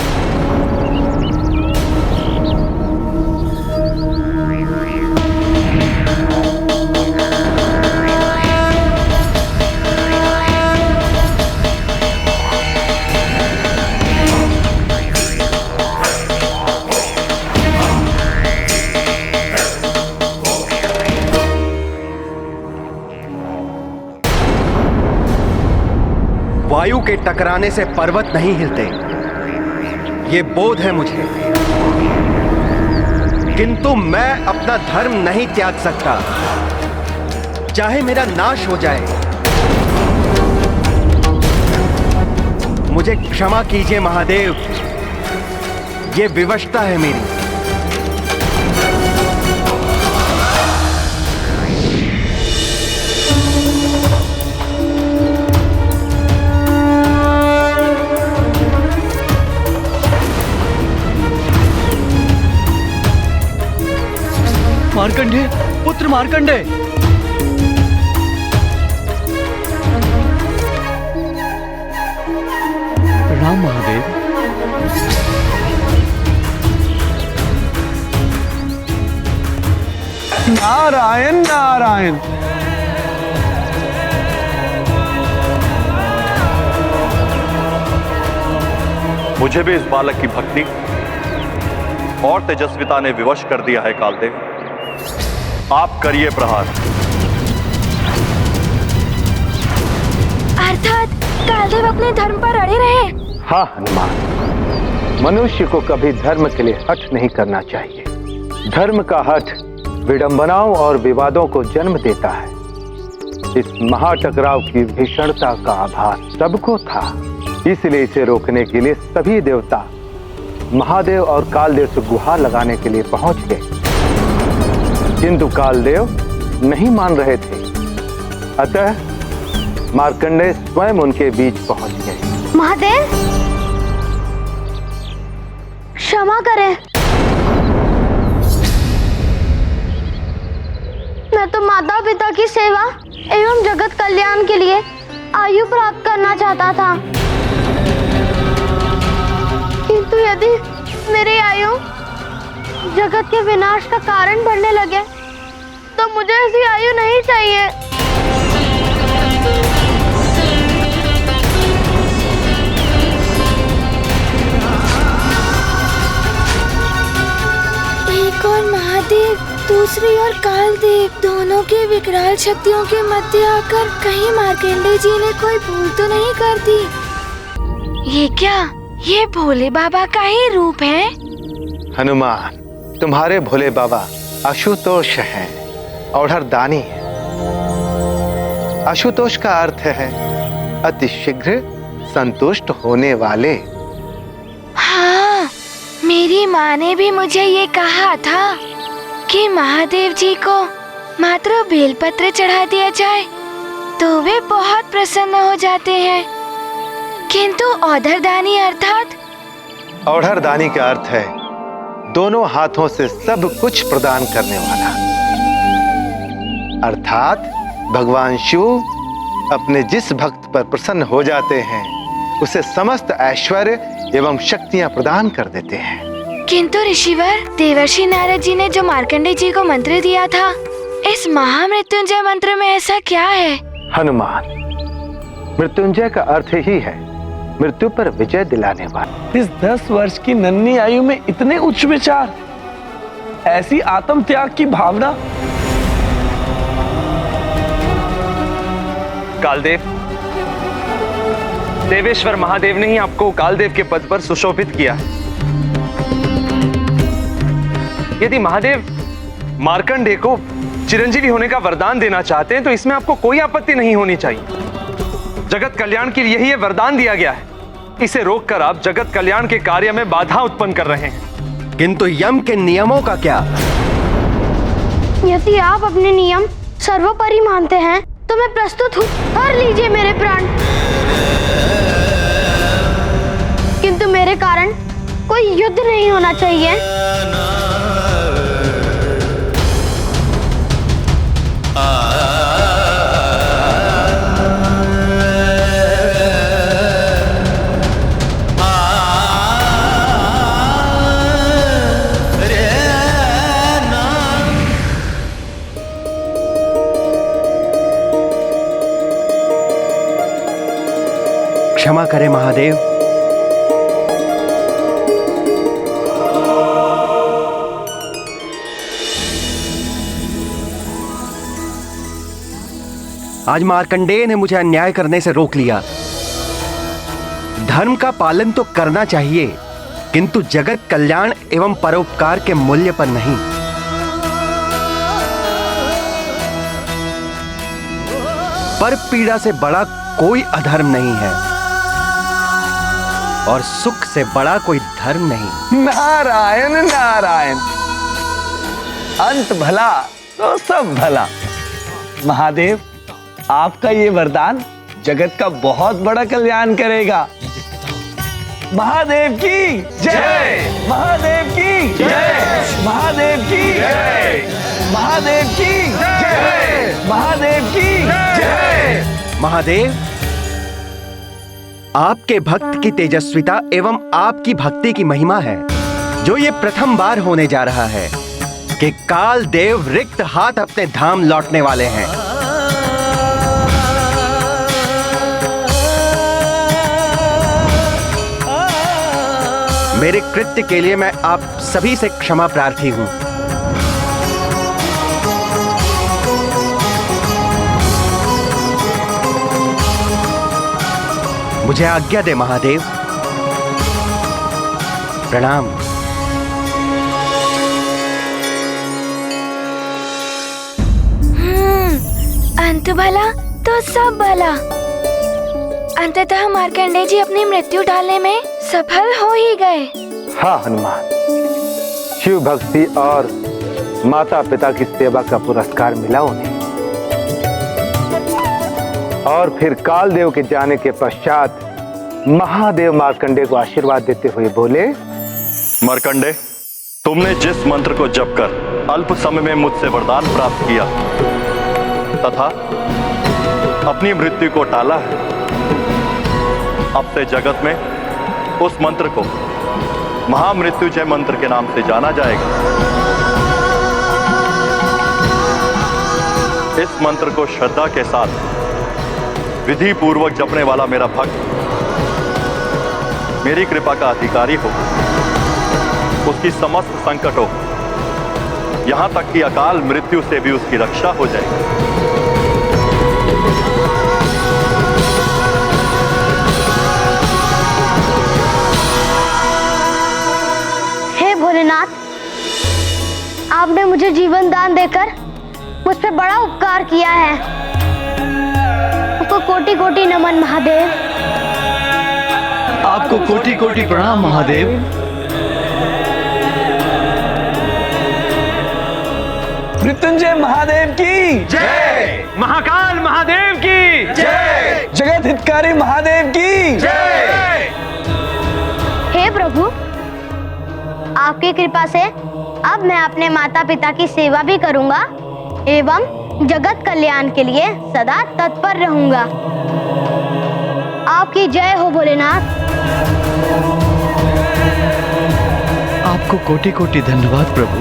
वायु के टकराने से पर्वत नहीं हिलते, ये बोध है मुझे। किंतु मैं अपना धर्म नहीं त्याग सकता, चाहे मेरा नाश हो जाए। मुझे क्षमा कीजिए महादेव, ये विवशता है मेरी। मार्कंडे, पुत्र मार्कंडे। प्रणाम महादेव। नारायण नारायण। मुझे भी इस बालक की भक्ति और तेजस्विता ने विवश कर दिया है कालदेव। आप करिए प्रहार। अर्थात कालदेव अपने धर्म पर अड़े रहे। हाँ हनुमान, मनुष्य को कभी धर्म के लिए हठ नहीं करना चाहिए। धर्म का हठ विडंबनाओं और विवादों को जन्म देता है। इस महाटकराव की भीषणता का आभास सबको था, इसलिए इसे रोकने के लिए सभी देवता महादेव और कालदेव से गुहार लगाने के लिए पहुंच गए, किंतु कालदेव नहीं मान रहे थे। अतः मार्कंडेय स्वयं उनके बीच पहुंच गए। महादेव, क्षमा करें, मैं तो माता पिता की सेवा एवं जगत कल्याण के लिए आयु प्राप्त करना चाहता था, किंतु यदि मेरी आयु जगत के विनाश का कारण बनने लगे तो मुझे ऐसी आयु नहीं चाहिए। एक और महादेव, दूसरी ओर कालदेव, दोनों के विकराल शक्तियों के मध्य आकर कहीं मार्कंडेय जी ने कोई भूल तो नहीं कर दी। ये क्या, ये भोले बाबा का ही रूप है? हनुमान, तुम्हारे भोले बाबा आशुतोष हैं, औढ़रदानी है। आशुतोष का अर्थ है अति शीघ्र संतुष्ट होने वाले। हाँ, मेरी माँ ने भी मुझे ये कहा था कि महादेव जी को मात्र बेलपत्र चढ़ा दिया जाए तो वे बहुत प्रसन्न हो जाते हैं, किंतु औढ़रदानी अर्थात? औढ़रदानी का अर्थ है दोनों हाथों से सब कुछ प्रदान करने वाला, अर्थात भगवान शिव अपने जिस भक्त पर प्रसन्न हो जाते हैं उसे समस्त ऐश्वर्य एवं शक्तियां प्रदान कर देते हैं। किंतु ऋषिवर, देवर्षि नारद जी ने जो मार्कंडेय जी को मंत्र दिया था, इस महामृत्युंजय मंत्र में ऐसा क्या है? हनुमान, मृत्युंजय का अर्थ ही है मृत्यु पर विजय दिलाने वाला। इस 10 वर्ष की नन्ही आयु में इतने उच्च विचार, ऐसी आत्म त्याग की भावना। कालदेव, देवेश्वर महादेव ने ही आपको कालदेव के पद पर सुशोभित किया है। यदि महादेव मार्कंडेय को चिरंजीवी होने का वरदान देना चाहते हैं तो इसमें आपको कोई आपत्ति नहीं होनी चाहिए। जगत कल्याण के लिए ही ये वरदान दिया गया है, इसे रोककर आप जगत कल्याण के कार्य में बाधा उत्पन्न कर रहे हैं। किंतु यम के नियमों का क्या? यदि आप अपने नियम सर्वोपरि मानते हैं तो मैं प्रस्तुत हूँ, हर लीजिए मेरे प्राण, किंतु मेरे कारण कोई युद्ध नहीं होना चाहिए। क्षमा करें महादेव। आज मार्कंडेय ने मुझे अन्याय करने से रोक लिया, धर्म का पालन तो करना चाहिए, किंतु जगत कल्याण एवं परोपकार के मूल्य पर नहीं। पर पीड़ा से बड़ा कोई अधर्म नहीं है और सुख से बड़ा कोई धर्म नहीं। नारायण नारायण, अंत भला तो सब भला। महादेव, आपका ये वरदान जगत का बहुत बड़ा कल्याण करेगा। महादेव की जय, महादेव की जय, महादेव की जय, महादेव की जय, महादेव की जय। महादेव, आपके भक्त की तेजस्विता एवं आपकी भक्ति की महिमा है जो ये प्रथम बार होने जा रहा है कि काल देव रिक्त हाथ अपने धाम लौटने वाले हैं। मेरे कृत्य के लिए मैं आप सभी से क्षमा प्रार्थी हूं। मुझे आज्ञा दे महादेव। प्रणाम। अंत भला तो सब भला। अंततः मार्कंडेय जी अपनी मृत्यु टालने में सफल हो ही गए। हाँ हनुमान, शिव भक्ति और माता पिता की सेवा का पुरस्कार मिला उन्हें। और फिर कालदेव के जाने के पश्चात महादेव मार्कंडेय को आशीर्वाद देते हुए बोले, मार्कंडेय, तुमने जिस मंत्र को जप कर अल्प समय में मुझसे वरदान प्राप्त किया तथा अपनी मृत्यु को टाला है, अब से जगत में उस मंत्र को महामृत्युंजय मंत्र के नाम से जाना जाएगा। इस मंत्र को श्रद्धा के साथ विधि पूर्वक जपने वाला मेरा भक्त मेरी कृपा का अधिकारी हो, उसकी समस्त संकटों, यहां तक कि अकाल मृत्यु से भी उसकी रक्षा हो जाएगी। हे भोलेनाथ, आपने मुझे जीवन दान देकर मुझ पे बड़ा उपकार किया है। आपको कोटि कोटि नमन महादेव। आपको कोटि कोटि प्रणाम महादेव। मृत्युंजय महादेव की जय, महाकाल महादेव की जय, जगत हितकारी महादेव की जय। हे प्रभु, आपकी कृपा से अब मैं अपने माता पिता की सेवा भी करूंगा एवं जगत कल्याण के लिए सदा तत्पर रहूंगा। आपकी जय हो भोलेनाथ। आपको कोटि कोटि धन्यवाद प्रभु।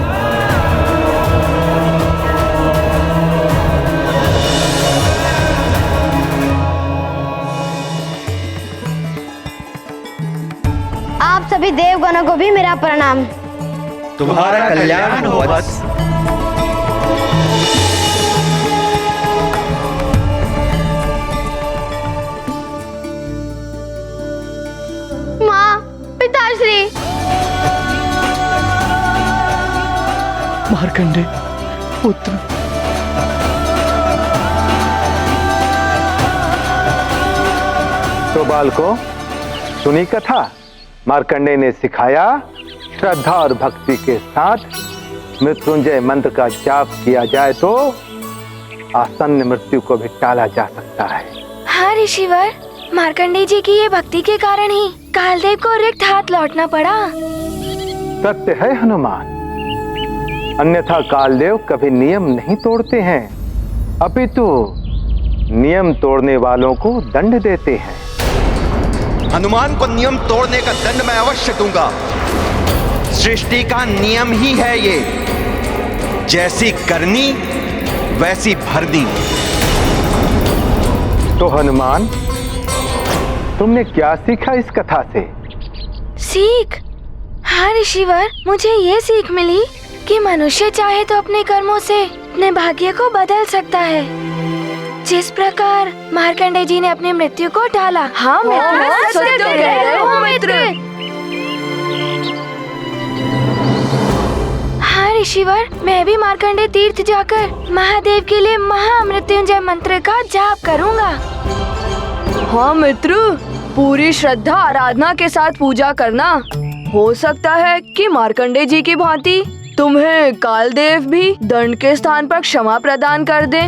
आप सभी देवगणों को भी मेरा प्रणाम। तुम्हारा कल्याण हो बस। माँ, पिताश्री। मार्कंडेय पुत्र, तो बालकों, सुनी कथा। मार्कंडेय ने सिखाया, श्रद्धा और भक्ति के साथ मृत्युंजय मंत्र का जाप किया जाए तो आसन्न मृत्यु को भी टाला जा सकता है। हाँ ऋषिवर, मार्कंडेय जी की ये भक्ति के कारण ही कालदेव को रिक्त हाथ लौटना पड़ा। सत्य है हनुमान, अन्यथा कालदेव कभी नियम नहीं तोड़ते हैं, अपितु नियम तोड़ने वालों को दंड देते हैं। हनुमान को नियम तोड़ने का दंड मैं अवश्य दूंगा। सृष्टि का नियम ही है ये, जैसी करनी वैसी भरनी। तो हनुमान, तुमने क्या सीखा इस कथा से? सीख? हाँ ऋषिवर, मुझे ये सीख मिली कि मनुष्य चाहे तो अपने कर्मों से अपने भाग्य को बदल सकता है, जिस प्रकार मार्कंडे जी ने अपनी मृत्यु को टाला। हाँ मित्र, सत्य कह रहे हो मित्र। हाँ ऋषिवर, मैं भी मार्कंडे तीर्थ जाकर महादेव के लिए महामृत्युंजय मंत्र का जाप करूँगा। हाँ मित्र, पूरी श्रद्धा आराधना के साथ पूजा करना। हो सकता है कि मार्कंडे जी की भांति तुम्हें कालदेव भी दंड के स्थान पर क्षमा प्रदान कर दे।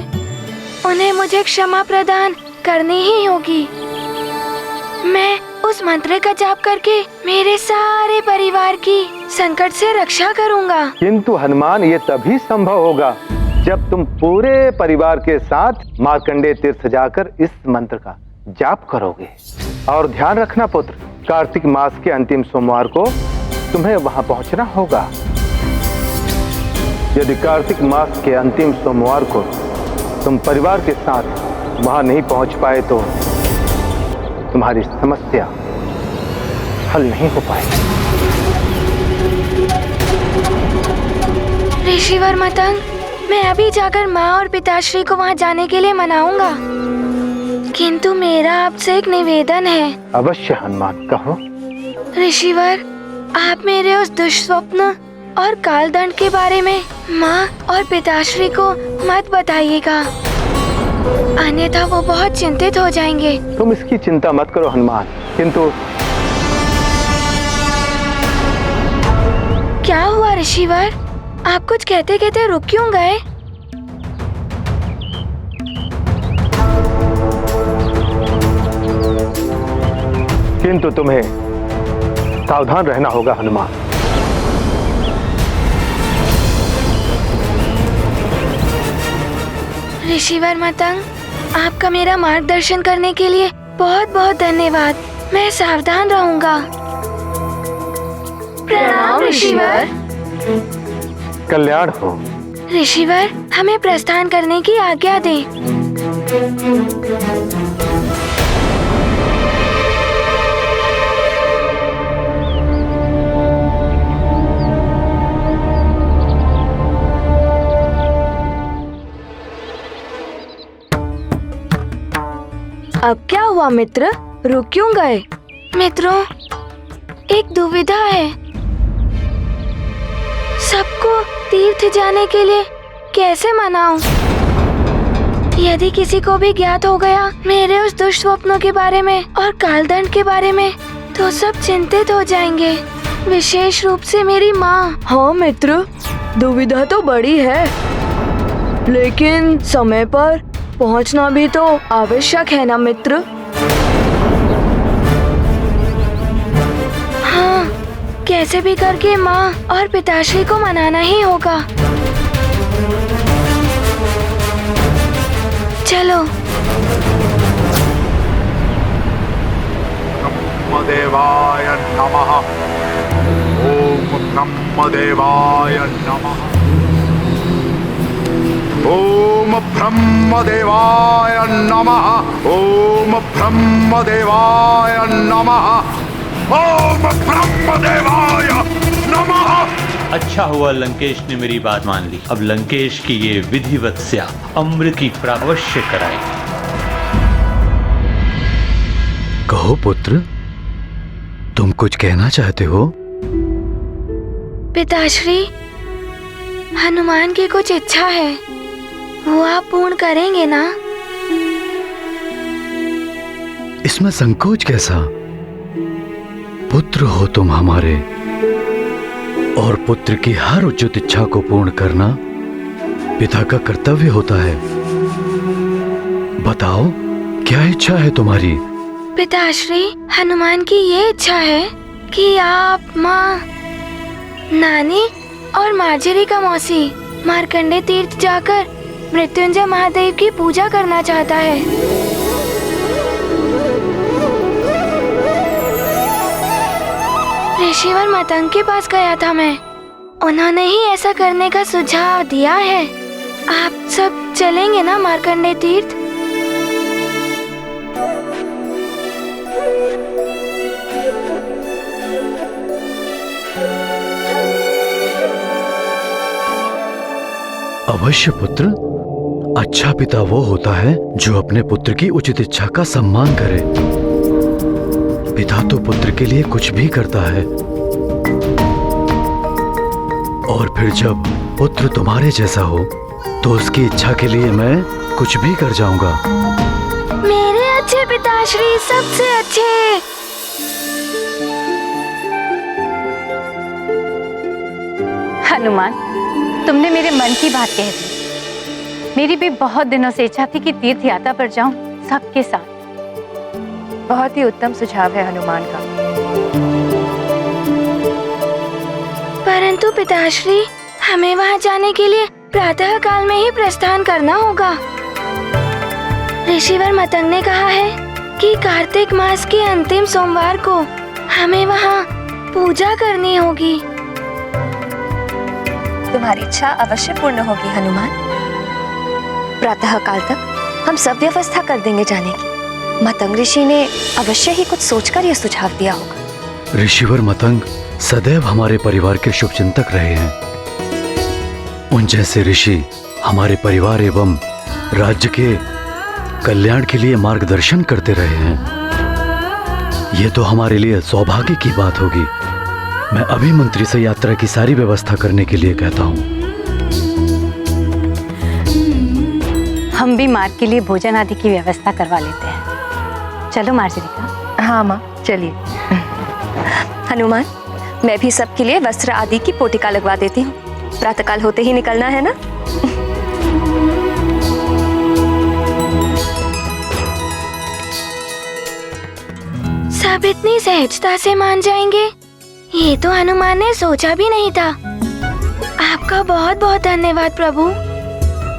उन्हें मुझे क्षमा प्रदान करनी ही होगी। मैं उस मंत्र का जाप करके मेरे सारे परिवार की संकट से रक्षा करूंगा। किंतु हनुमान, ये तभी संभव होगा जब तुम पूरे परिवार के साथ मार्कंडे तीर्थ जाकर इस मंत्र का जाप करोगे। और ध्यान रखना पुत्र, कार्तिक मास के अंतिम सोमवार को तुम्हें वहां पहुंचना होगा। यदि कार्तिक मास के अंतिम सोमवार को तुम परिवार के साथ वहां नहीं पहुंच पाए तो तुम्हारी समस्या हल नहीं हो पाएगी। ऋषिवर मतंग, मैं अभी जाकर माँ और पिताश्री को वहाँ जाने के लिए मनाऊंगा। किंतु मेरा आपसे एक निवेदन है। अवश्य हनुमान, कहो। ऋषिवर, आप मेरे उस दुष्स्वप्न और कालदंड के बारे में माँ और पिताश्री को मत बताइएगा, अन्यथा वो बहुत चिंतित हो जाएंगे। तुम इसकी चिंता मत करो हनुमान। किंतु क्या हुआ ऋषिवर? आप कुछ कहते कहते रुक क्यों गए? किंतु तुम्हें सावधान रहना होगा हनुमान। ऋषिवर मतंग, आपका मेरा मार्गदर्शन करने के लिए बहुत बहुत धन्यवाद। मैं सावधान रहूंगा। प्रणाम ऋषिवर। कल्याण हो। ऋषिवर, हमें प्रस्थान करने की आज्ञा दें। अब क्या हुआ मित्र, रुक क्यों गए? मित्रों, एक दुविधा है। सबको तीर्थ जाने के लिए कैसे मनाऊं? यदि किसी को भी ज्ञात हो गया मेरे उस दुष्स्वप्नों के बारे में और कालदंड के बारे में, तो सब चिंतित हो जाएंगे, विशेष रूप से मेरी माँ। हाँ मित्र, दुविधा तो बड़ी है, लेकिन समय पर पहुंचना भी तो आवश्यक है ना मित्र। हाँ, कैसे भी करके माँ और पिताश्री को मनाना ही होगा। चलो। ब्रह्मदेवाय नमः। ओम ब्रह्मदेवाय नमः। ओम ब्रह्मदेवाय नमः। ओम ब्रह्मदेवाय नमः। ओम ब्रह्मदेवाय नमः। अच्छा हुआ लंकेश ने मेरी बात मान ली। अब लंकेश की ये विधिवत से अमृत की प्राप्ति अवश्य कराएगी। कहो पुत्र, तुम कुछ कहना चाहते हो? पिताश्री, हनुमान की कुछ इच्छा है, वो आप पूर्ण करेंगे ना? इसमें संकोच कैसा? पुत्र हो तुम हमारे, और पुत्र की हर उचित इच्छा को पूर्ण करना पिता का कर्तव्य होता है। बताओ, क्या इच्छा है तुम्हारी? पिताश्री, हनुमान की ये इच्छा है कि आप माँ, नानी और मार्जरी का मौसी मार्कंडे तीर्थ जाकर मृत्युंजय महादेव की पूजा करना चाहता है। ऋषिवर मतंग के पास गया था मैं, उन्होंने ही ऐसा करने का सुझाव दिया है। आप सब चलेंगे ना मार्कंडे तीर्थ? अवश्य पुत्र, अच्छा पिता वो होता है जो अपने पुत्र की उचित इच्छा का सम्मान करे। पिता तो पुत्र के लिए कुछ भी करता है, और फिर जब पुत्र तुम्हारे जैसा हो तो उसकी इच्छा के लिए मैं कुछ भी कर जाऊंगा। मेरे अच्छे पिताश्री, सबसे अच्छे। हनुमान, तुमने मेरे मन की बात कह दी। मेरी भी बहुत दिनों से इच्छा थी कि तीर्थ यात्रा पर जाऊं सबके साथ। बहुत ही उत्तम सुझाव है हनुमान का। परंतु पिताश्री, हमें वहाँ जाने के लिए प्रातः काल में ही प्रस्थान करना होगा। ऋषिवर मतंग ने कहा है कि कार्तिक मास के अंतिम सोमवार को हमें वहाँ पूजा करनी होगी। तुम्हारी इच्छा अवश्य पूर्ण होगी हनुमान। प्रातः काल तक हम सब व्यवस्था कर देंगे जाने की। मतंग ऋषि ने अवश्य ही कुछ सोचकर यह सुझाव दिया होगा। ऋषिवर मतंग सदैव हमारे परिवार के शुभचिंतक रहे हैं। उन जैसे ऋषि हमारे परिवार एवं राज्य के कल्याण के लिए मार्गदर्शन करते रहे हैं। ये तो हमारे लिए सौभाग्य की बात होगी। मैं अभी मंत्री से यात्रा की सारी व्यवस्था करने के लिए कहता हूँ। हम भी मार्ग के लिए भोजन आदि की व्यवस्था करवा लेते हैं। चलो मार्जरिका। हाँ माँ, चलिए। हनुमान, मैं भी सबके लिए वस्त्र आदि की पोटिका लगवा देती हूँ। प्रातःकाल होते ही निकलना है ना। सब इतनी सहजता से मान जाएंगे, ये तो हनुमान ने सोचा भी नहीं था। आपका बहुत बहुत धन्यवाद प्रभु।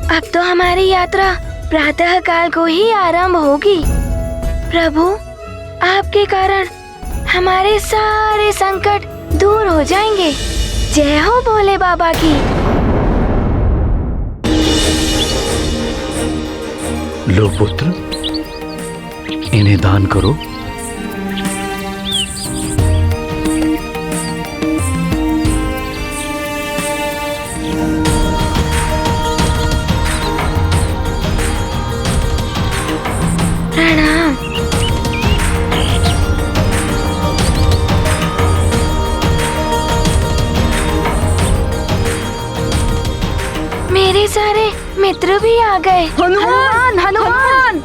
अब तो हमारी यात्रा प्रातः काल को ही आरंभ होगी। प्रभु, आपके कारण हमारे सारे संकट दूर हो जाएंगे। जय हो भोले बाबा की। लो पुत्र, इन्हें दान करो। प्रणाम। मेरे सारे मित्र भी आ गए। हनुमान, हनुमान,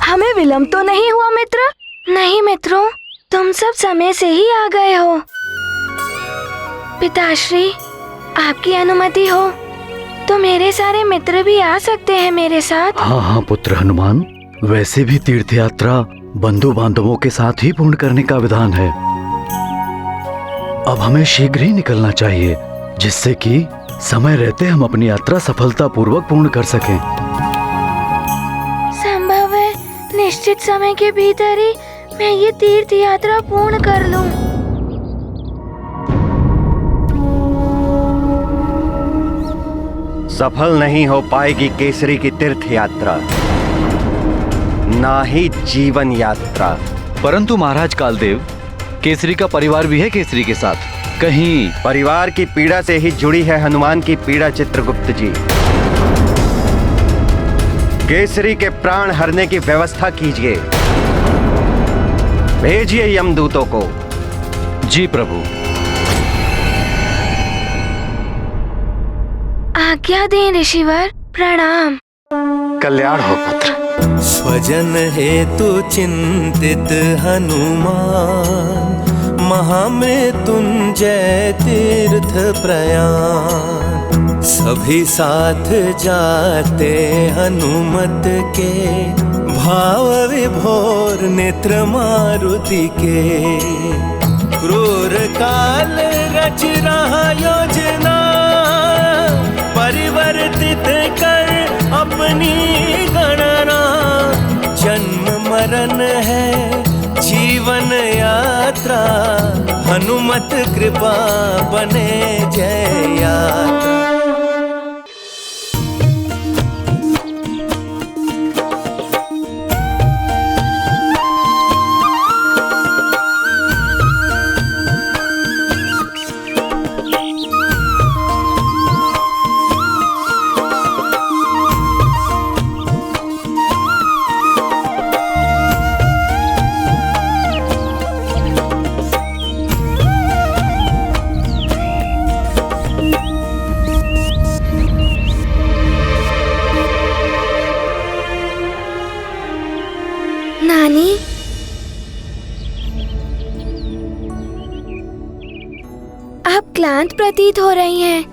हमें विलंब तो नहीं हुआ मित्र? नहीं मित्रों, तुम सब समय से ही आ गए हो। पिताश्री, आपकी अनुमति हो तो मेरे सारे मित्र भी आ सकते हैं मेरे साथ। हाँ हाँ पुत्र हनुमान, वैसे भी तीर्थ यात्रा बंधु बांधवों के साथ ही पूर्ण करने का विधान है। अब हमें शीघ्र ही निकलना चाहिए, जिससे कि समय रहते हम अपनी यात्रा सफलतापूर्वक पूर्ण कर सकें। संभव है निश्चित समय के भीतर ही मैं ये तीर्थ यात्रा पूर्ण कर लूं। सफल नहीं हो पाएगी केसरी की तीर्थ यात्रा, ना ही जीवन यात्रा। परंतु महाराज कालदेव, केसरी का परिवार भी है केसरी के साथ। कहीं परिवार की पीड़ा से ही जुड़ी है हनुमान की पीड़ा। चित्रगुप्त जी, केसरी के प्राण हरने की व्यवस्था कीजिए। भेजिए यमदूतों को। जी प्रभु। आज्ञा दें ऋषिवर। प्रणाम। कल्याण हो पुत्र। स्वजन हेतु चिंतित हनुमान, महामृत्युंजय तीर्थ प्रयाण। सभी साथ जाते हनुमत के, भाव विभोर नेत्र मारुति के। क्रूर काल रच रहा योजना, परिवर्तित कर अपनी गणना। जन्म मरण है जीवन यात्रा, हनुमत कृपा बने जय यात्रा। क्लांत प्रतीत हो रही हैं।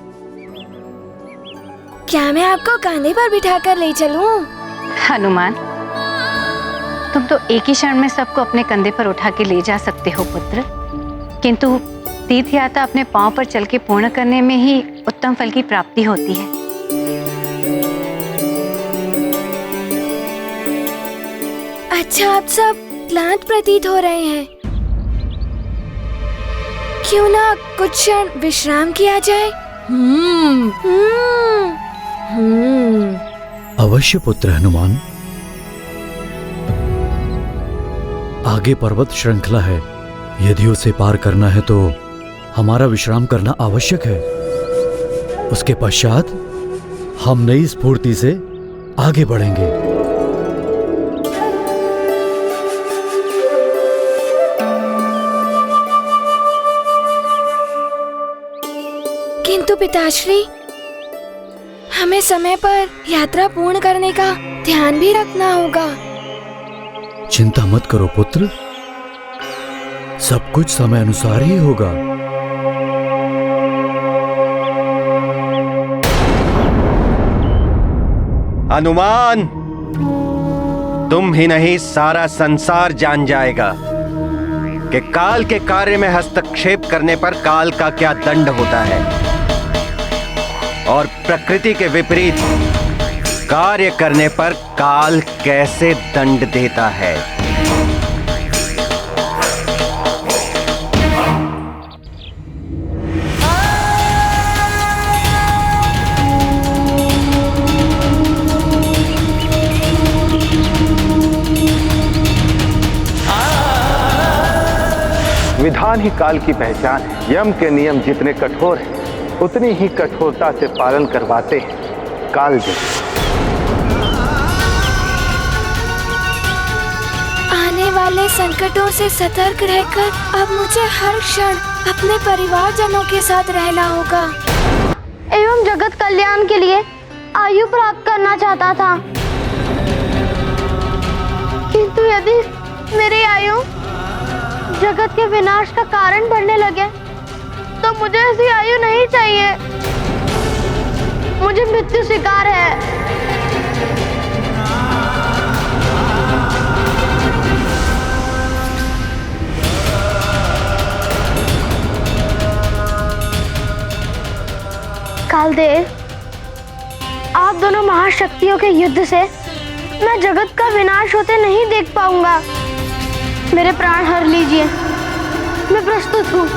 क्या मैं आपको कंधे पर बिठाकर ले चलूं? हनुमान, तुम तो एक ही क्षण में सबको अपने कंधे पर उठा के ले जा सकते हो पुत्र, किंतु तीर्थ यात्रा अपने पांव पर चल के पूर्ण करने में ही उत्तम फल की प्राप्ति होती है। अच्छा, आप सब क्लांत प्रतीत हो रहे हैं। क्यों ना कुछ क्षण विश्राम किया जाए? अवश्य पुत्र हनुमान। आगे पर्वत श्रृंखला है, यदि उसे पार करना है तो हमारा विश्राम करना आवश्यक है। उसके पश्चात हम नई स्फूर्ति से आगे बढ़ेंगे। किंतु पिताश्री, हमें समय पर यात्रा पूर्ण करने का ध्यान भी रखना होगा। चिंता मत करो पुत्र, सब कुछ समय अनुसार ही होगा। हनुमान, तुम ही नहीं सारा संसार जान जाएगा कि काल के कार्य में हस्तक्षेप करने पर काल का क्या दंड होता है और प्रकृति के विपरीत कार्य करने पर काल कैसे दंड देता है। विधान ही काल की पहचान है। यम के नियम जितने कठोर हैं, उतनी ही कठोरता से पालन करवाते हैं काल जी। आने वाले संकटों से सतर्क रहकर अब मुझे हर क्षण अपने परिवारजनों के साथ रहना होगा। एवं जगत कल्याण के लिए आयु प्राप्त करना चाहता था, किंतु यदि मेरी आयु जगत के विनाश का कारण बनने लगे तो मुझे ऐसी आयु नहीं चाहिए। मुझे मृत्यु स्वीकार है। कालदेव, आप दोनों महाशक्तियों के युद्ध से मैं जगत का विनाश होते नहीं देख पाऊंगा। मेरे प्राण हर लीजिए, मैं प्रस्तुत हूँ।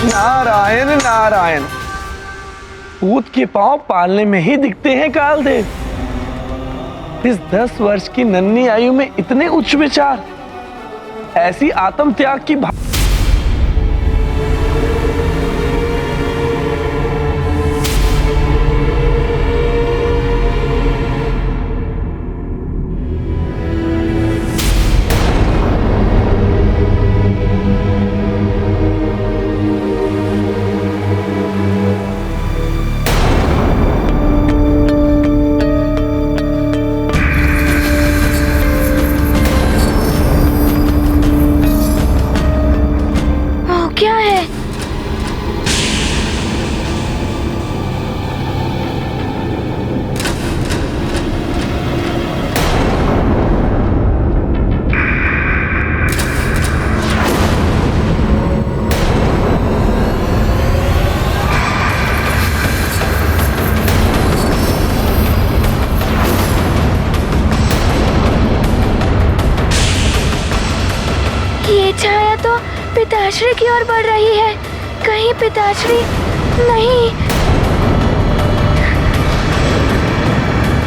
नारायण नारायण, पूत के पांव पालने में ही दिखते हैं कालदेव। इस 10 वर्ष की नन्ही आयु में इतने उच्च विचार, ऐसी आत्म त्याग की छाया तो पिताश्री की ओर बढ़ रही है। कहीं पिताश्री नहीं।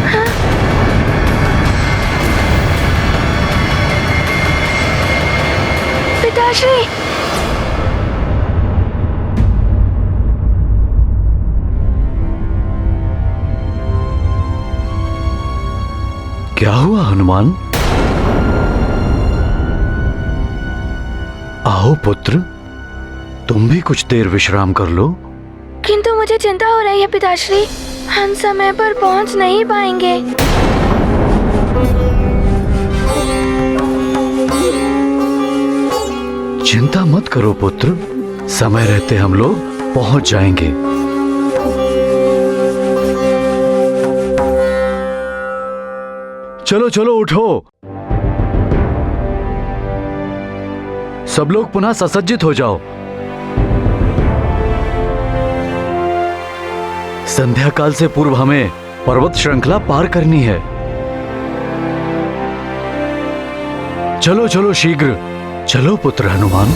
हाँ? पिताश्री, क्या हुआ हनुमान? आओ पुत्र, तुम भी कुछ देर विश्राम कर लो। किंतु मुझे चिंता हो रही है पिताश्री, हम समय पर पहुंच नहीं पाएंगे। चिंता मत करो पुत्र, समय रहते हम लोग पहुंच जाएंगे। चलो चलो उठो, सब लोग पुनः ससज्जित हो जाओ। संध्या काल से पूर्व हमें पर्वत श्रृंखला पार करनी है। चलो चलो शीघ्र, चलो पुत्र हनुमान,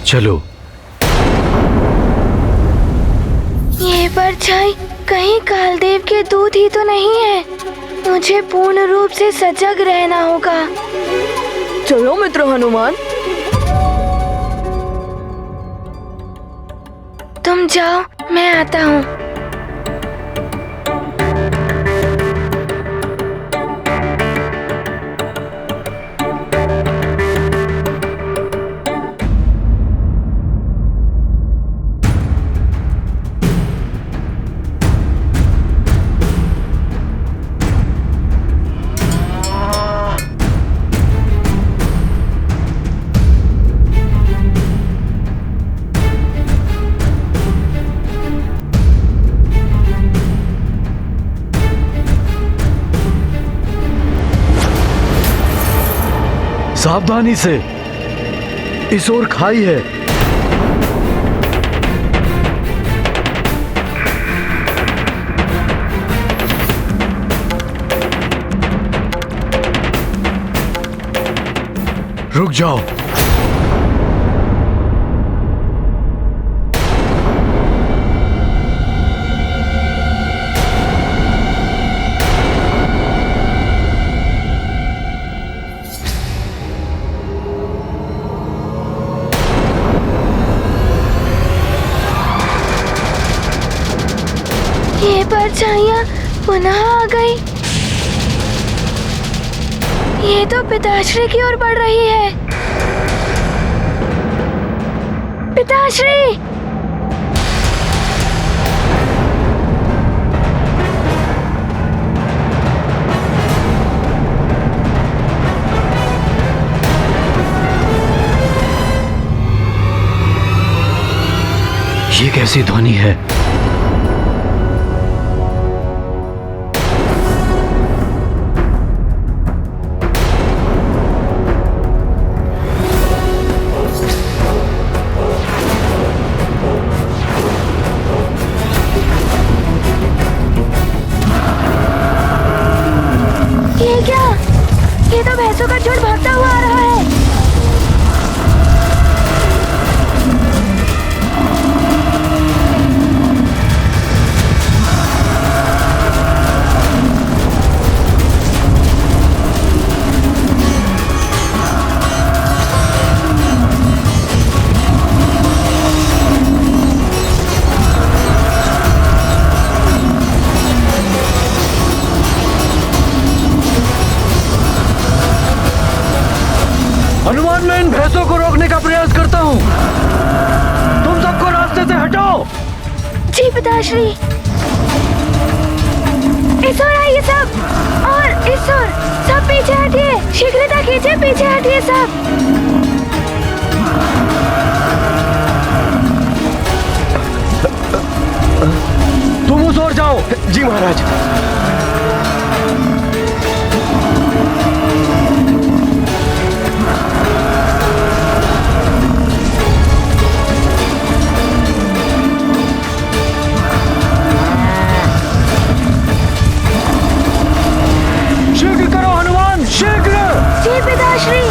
चलो। ये परछाई कहीं कालदेव के दूत ही तो नहीं है। मुझे पूर्ण रूप से सजग रहना होगा। चलो मित्र हनुमान। तुम जाओ, मैं आता हूँ। सावधानी से, इस ओर खाई है। रुक जाओ। ये परछाइयाँ पुनः आ गई। ये तो पिताश्री की ओर बढ़ रही है। पिताश्री! ये कैसी ध्वनि है? ये क्या? ये तो भैंसों का झुंड भागता हुआ आ रहा है। हनुमान, मैं इन भैंसों को रोकने का प्रयास करता हूँ। तुम सबको रास्ते से हटाओ। जी पिताश्री। इस ओर आइए सब, और इस ओर सब पीछे हटिए। शीघ्रता कीजिए, पीछे हटिए सब। तुम उस ओर जाओ। जी महाराज। शीघ्र करो हनुमान, शीघ्र। जी पिताश्री।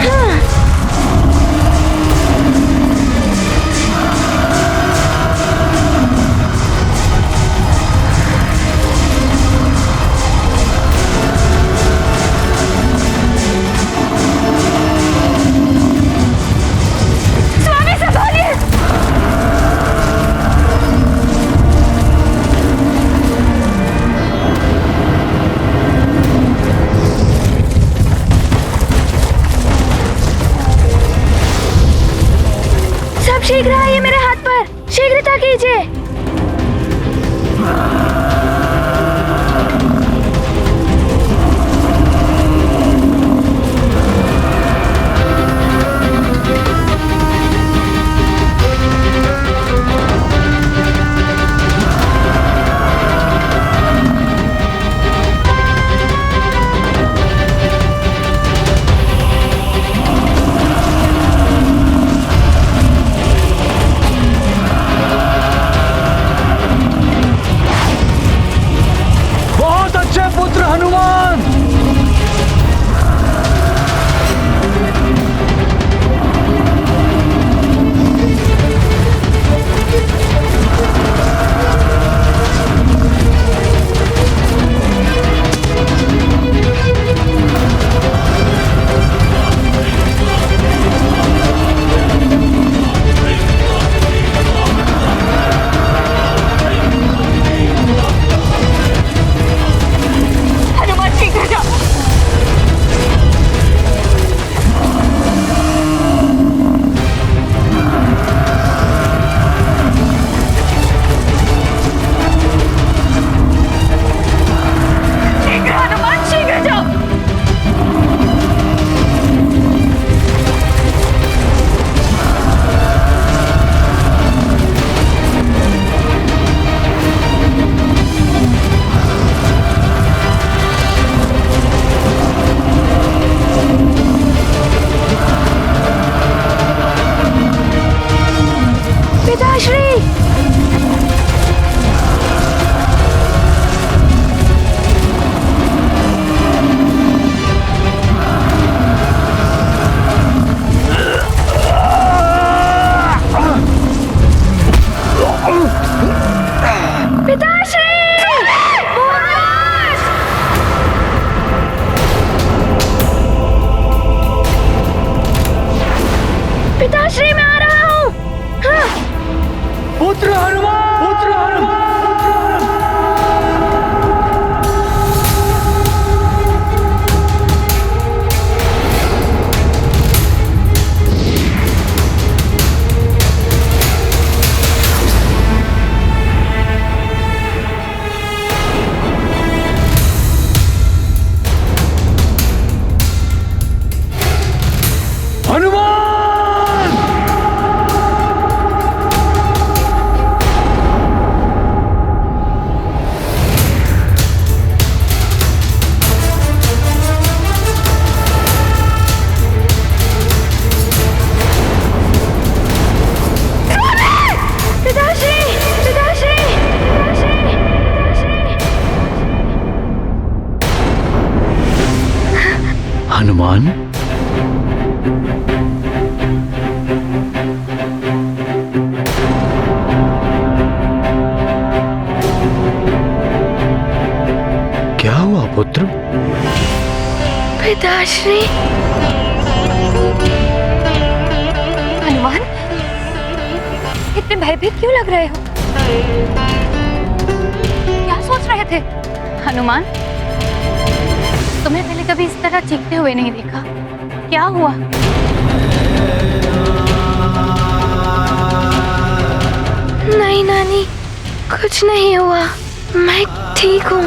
हाँ। हनुमान, क्या हुआ पुत्र? पिताश्री। हनुमान, इतने भयभीत क्यों लग रहे हो? क्या सोच रहे थे? हनुमान, तुम्हें पहले कभी इस तरह चीखते हुए नहीं देखा। क्या हुआ? नहीं नानी, कुछ नहीं हुआ, मैं ठीक हूँ।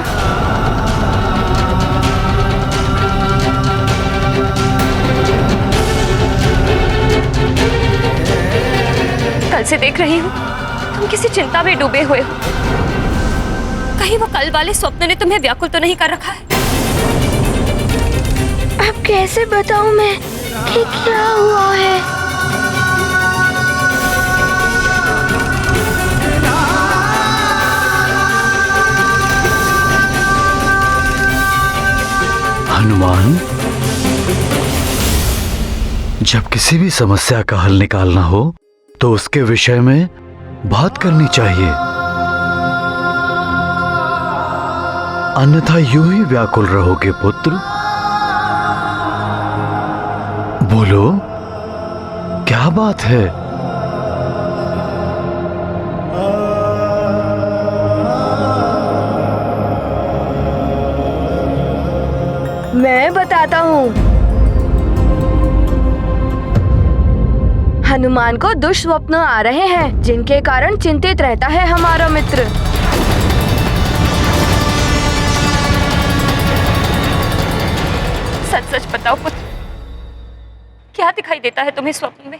कल से देख रही हूँ तुम किसी चिंता में डूबे हुए हो। कहीं वो कल वाले स्वप्न ने तुम्हें व्याकुल तो नहीं कर रखा है? अब कैसे बताऊं मैं कि क्या हुआ है? हनुमान, जब किसी भी समस्या का हल निकालना हो तो उसके विषय में बात करनी चाहिए, अन्यथा यूं ही व्याकुल रहोगे पुत्र। बोलो, क्या बात है? मैं बताता हूँ। हनुमान को दुष्स्वप्न आ रहे हैं, जिनके कारण चिंतित रहता है हमारा मित्र। सच सच बताओ पुत्र, क्या दिखाई देता है तुम्हें स्वप्न में?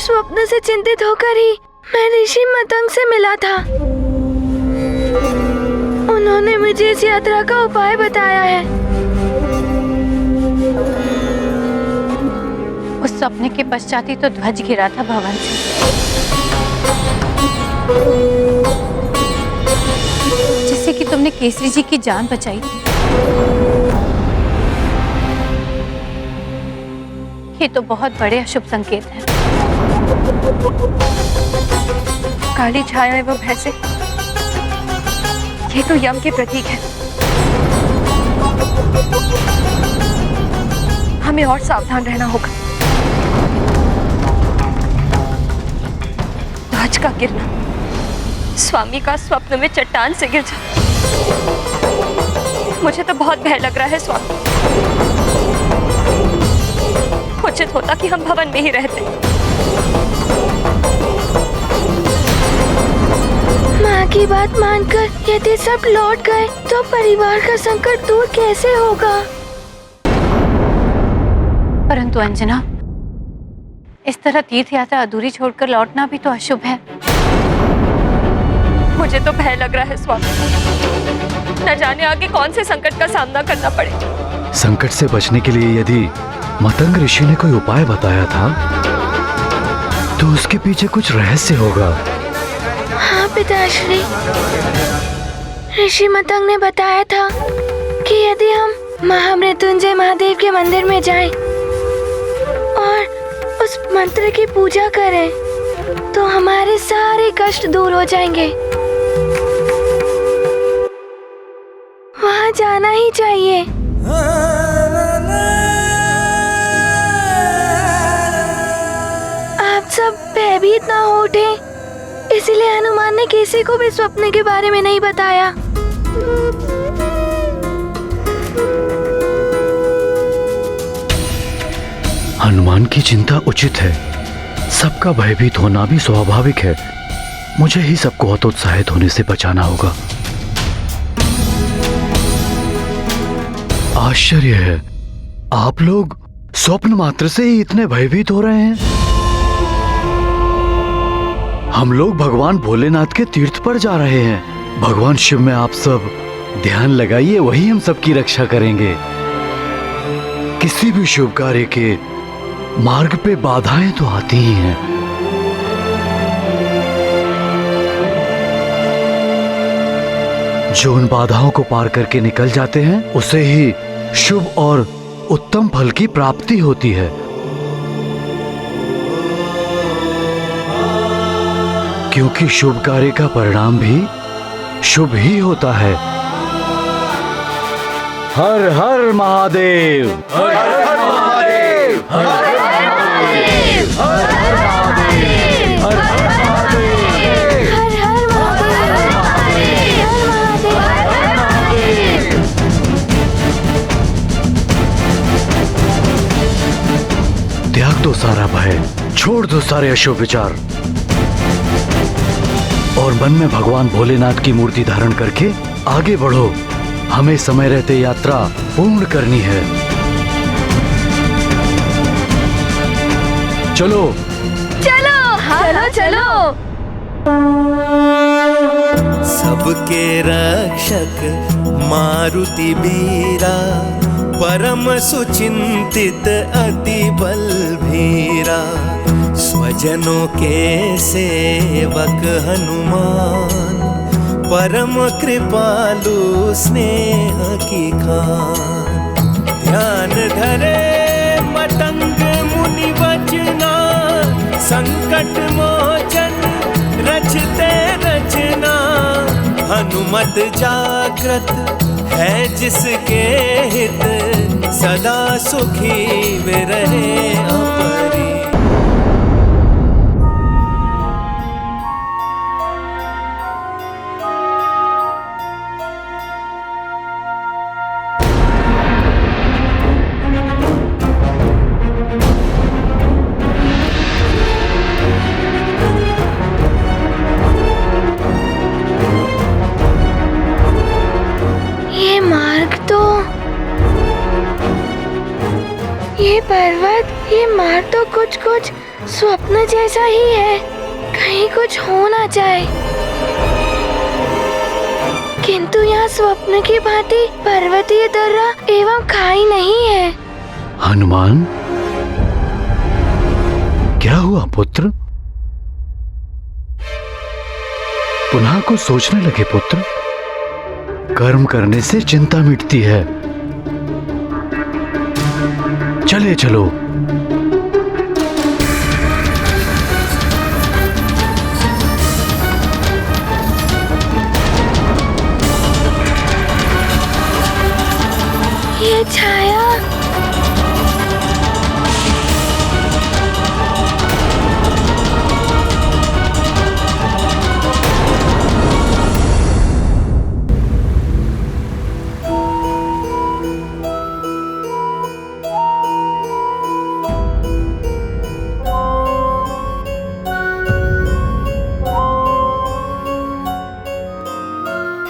स्वप्न से चिंतित होकर ही मैं ऋषि मतंग से मिला था। उन्होंने मुझे इस यात्रा का उपाय बताया है। उस सपने के पश्चात ही तो ध्वज गिरा था भवन से। जिससे कि तुमने केसरी जी की जान बचाई थी। ये तो बहुत बड़े अशुभ संकेत हैं। काली छाया में वो भैंसे, ये तो यम के प्रतीक है। हमें और सावधान रहना होगा। ध्वज का गिरना, स्वामी का स्वप्न में चट्टान से गिर जाना, मुझे तो बहुत भय लग रहा है स्वामी। उचित होता कि हम भवन में ही रहते। माँ की बात मानकर यदि सब लौट गए तो परिवार का संकट दूर कैसे होगा? परंतु अंजना, इस तरह तीर्थ यात्रा अधूरी छोड़कर लौटना भी तो अशुभ है। मुझे तो भय लग रहा है स्वामी, न जाने आगे कौन से संकट का सामना करना पड़े। संकट से बचने के लिए यदि मतंग ऋषि ने कोई उपाय बताया था तो उसके पीछे कुछ रहस्य होगा। हाँ पिताश्री, ऋषि मतंग ने बताया था कि यदि हम महामृत्युंजय महादेव के मंदिर में जाएं और उस मंत्र की पूजा करें तो हमारे सारे कष्ट दूर हो जाएंगे। वहाँ जाना ही चाहिए। आप सब भयभीत ना हो उठे, इसीलिए हनुमान ने किसी को भी स्वप्न के बारे में नहीं बताया। हनुमान की चिंता उचित है, सबका भयभीत होना भी स्वाभाविक है। मुझे ही सबको हतोत्साहित होने से बचाना होगा। आश्चर्य है, आप लोग स्वप्न मात्र से ही इतने भयभीत हो रहे हैं। हम लोग भगवान भोलेनाथ के तीर्थ पर जा रहे हैं। भगवान शिव में आप सब ध्यान लगाइए, वही हम सबकी रक्षा करेंगे। किसी भी शुभ कार्य के मार्ग पे बाधाएं तो आती ही हैं। जो उन बाधाओं को पार करके निकल जाते हैं उसे ही शुभ और उत्तम फल की प्राप्ति होती है। क्योंकि शुभ कार्य का परिणाम भी शुभ ही होता है। हर हर महादेव, हर हर महादेव, हर हर महादेव, हर हर महादेव, हर हर महादेव, हर हर महादेव। त्याग दो सारा भय, छोड़ दो सारे अशुभ विचार और मन में भगवान भोलेनाथ की मूर्ति धारण करके आगे बढ़ो। हमें समय रहते यात्रा पूर्ण करनी है। चलो चलो, चलो चलो। सबके रक्षक मारुति बीरा, परम सुचिंतित अति बलभीरा, स्वजनों के सेवक हनुमान, परम कृपालु स्नेह की खान। ध्यान धरे मतंग मुनि वचना, संकट मोचन रचते रचना। हनुमत जागृत है जिसके हित, सदा सुखी वे रहे अपरी। ये पर्वत, ये मार्ग तो कुछ स्वप्न जैसा ही है। कहीं कुछ हो ना जाए। किंतु यहाँ स्वप्न की भांति पर्वतीय दर्रा एवं खाई नहीं है। हनुमान, क्या हुआ पुत्र? पुनः कुछ सोचने लगे पुत्र? कर्म करने से चिंता मिटती है। चले चलो। ये छाया,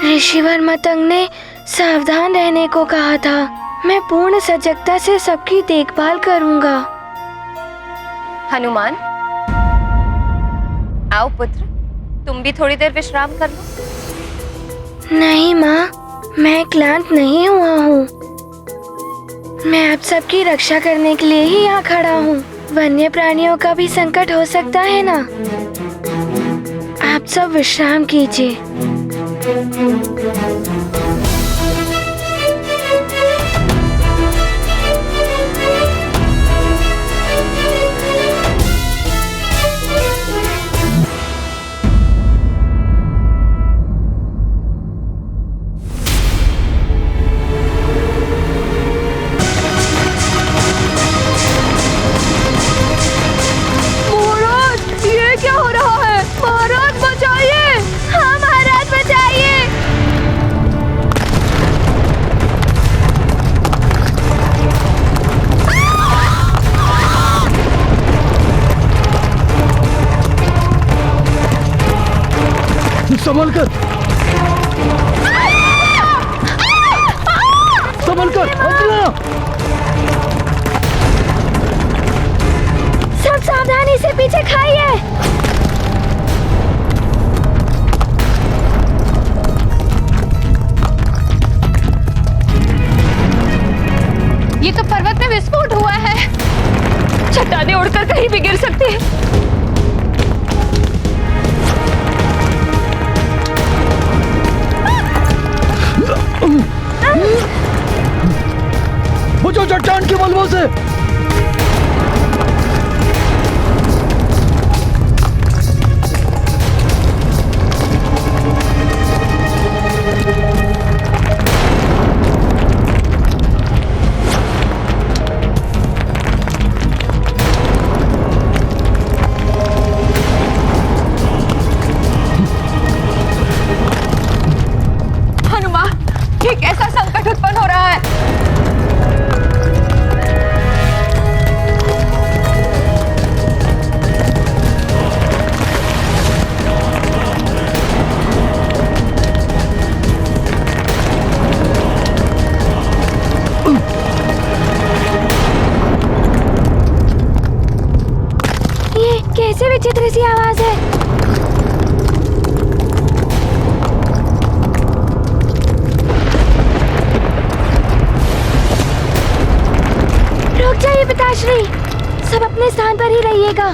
ऋषिवर मतंग ने सावधान रहने को कहा था। मैं पूर्ण सजगता से सबकी देखभाल करूंगा। हनुमान, आओ पुत्र, तुम भी थोड़ी देर विश्राम कर लो। नहीं माँ, मैं क्लांत नहीं हुआ हूँ। मैं आप सबकी रक्षा करने के लिए ही यहाँ खड़ा हूँ। वन्य प्राणियों का भी संकट हो सकता है ना। आप सब विश्राम कीजिए। संभल कर, संभल कर। अंजना, सब सावधानी से पीछे खाइए। ये तो पर्वत में विस्फोट हुआ है, चट्टानें उड़कर कहीं भी गिर सकती है। बचो चट्टान के मलबों से। कैसे विचित्र सी आवाज है। रुक जाइए पिताश्री, सब अपने स्थान पर ही रहिएगा।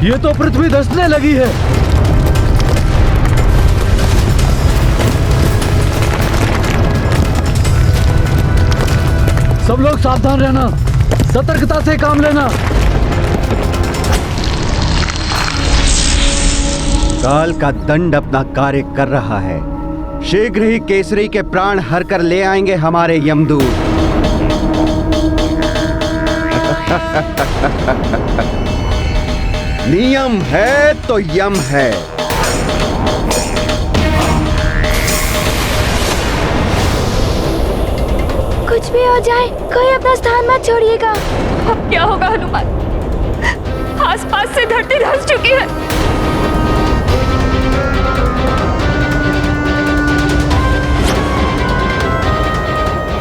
ये तो पृथ्वी धंसने लगी है। सब लोग सावधान रहना, सतर्कता से काम लेना। काल का दंड अपना कार्य कर रहा है। शीघ्र ही केसरी के प्राण हर कर ले आएंगे हमारे यमदूत। नियम है तो यम है। कुछ भी हो जाए, कोई अपना स्थान मत छोड़िएगा। अब क्या होगा हनुमान? आसपास से धरती धंस चुकी है।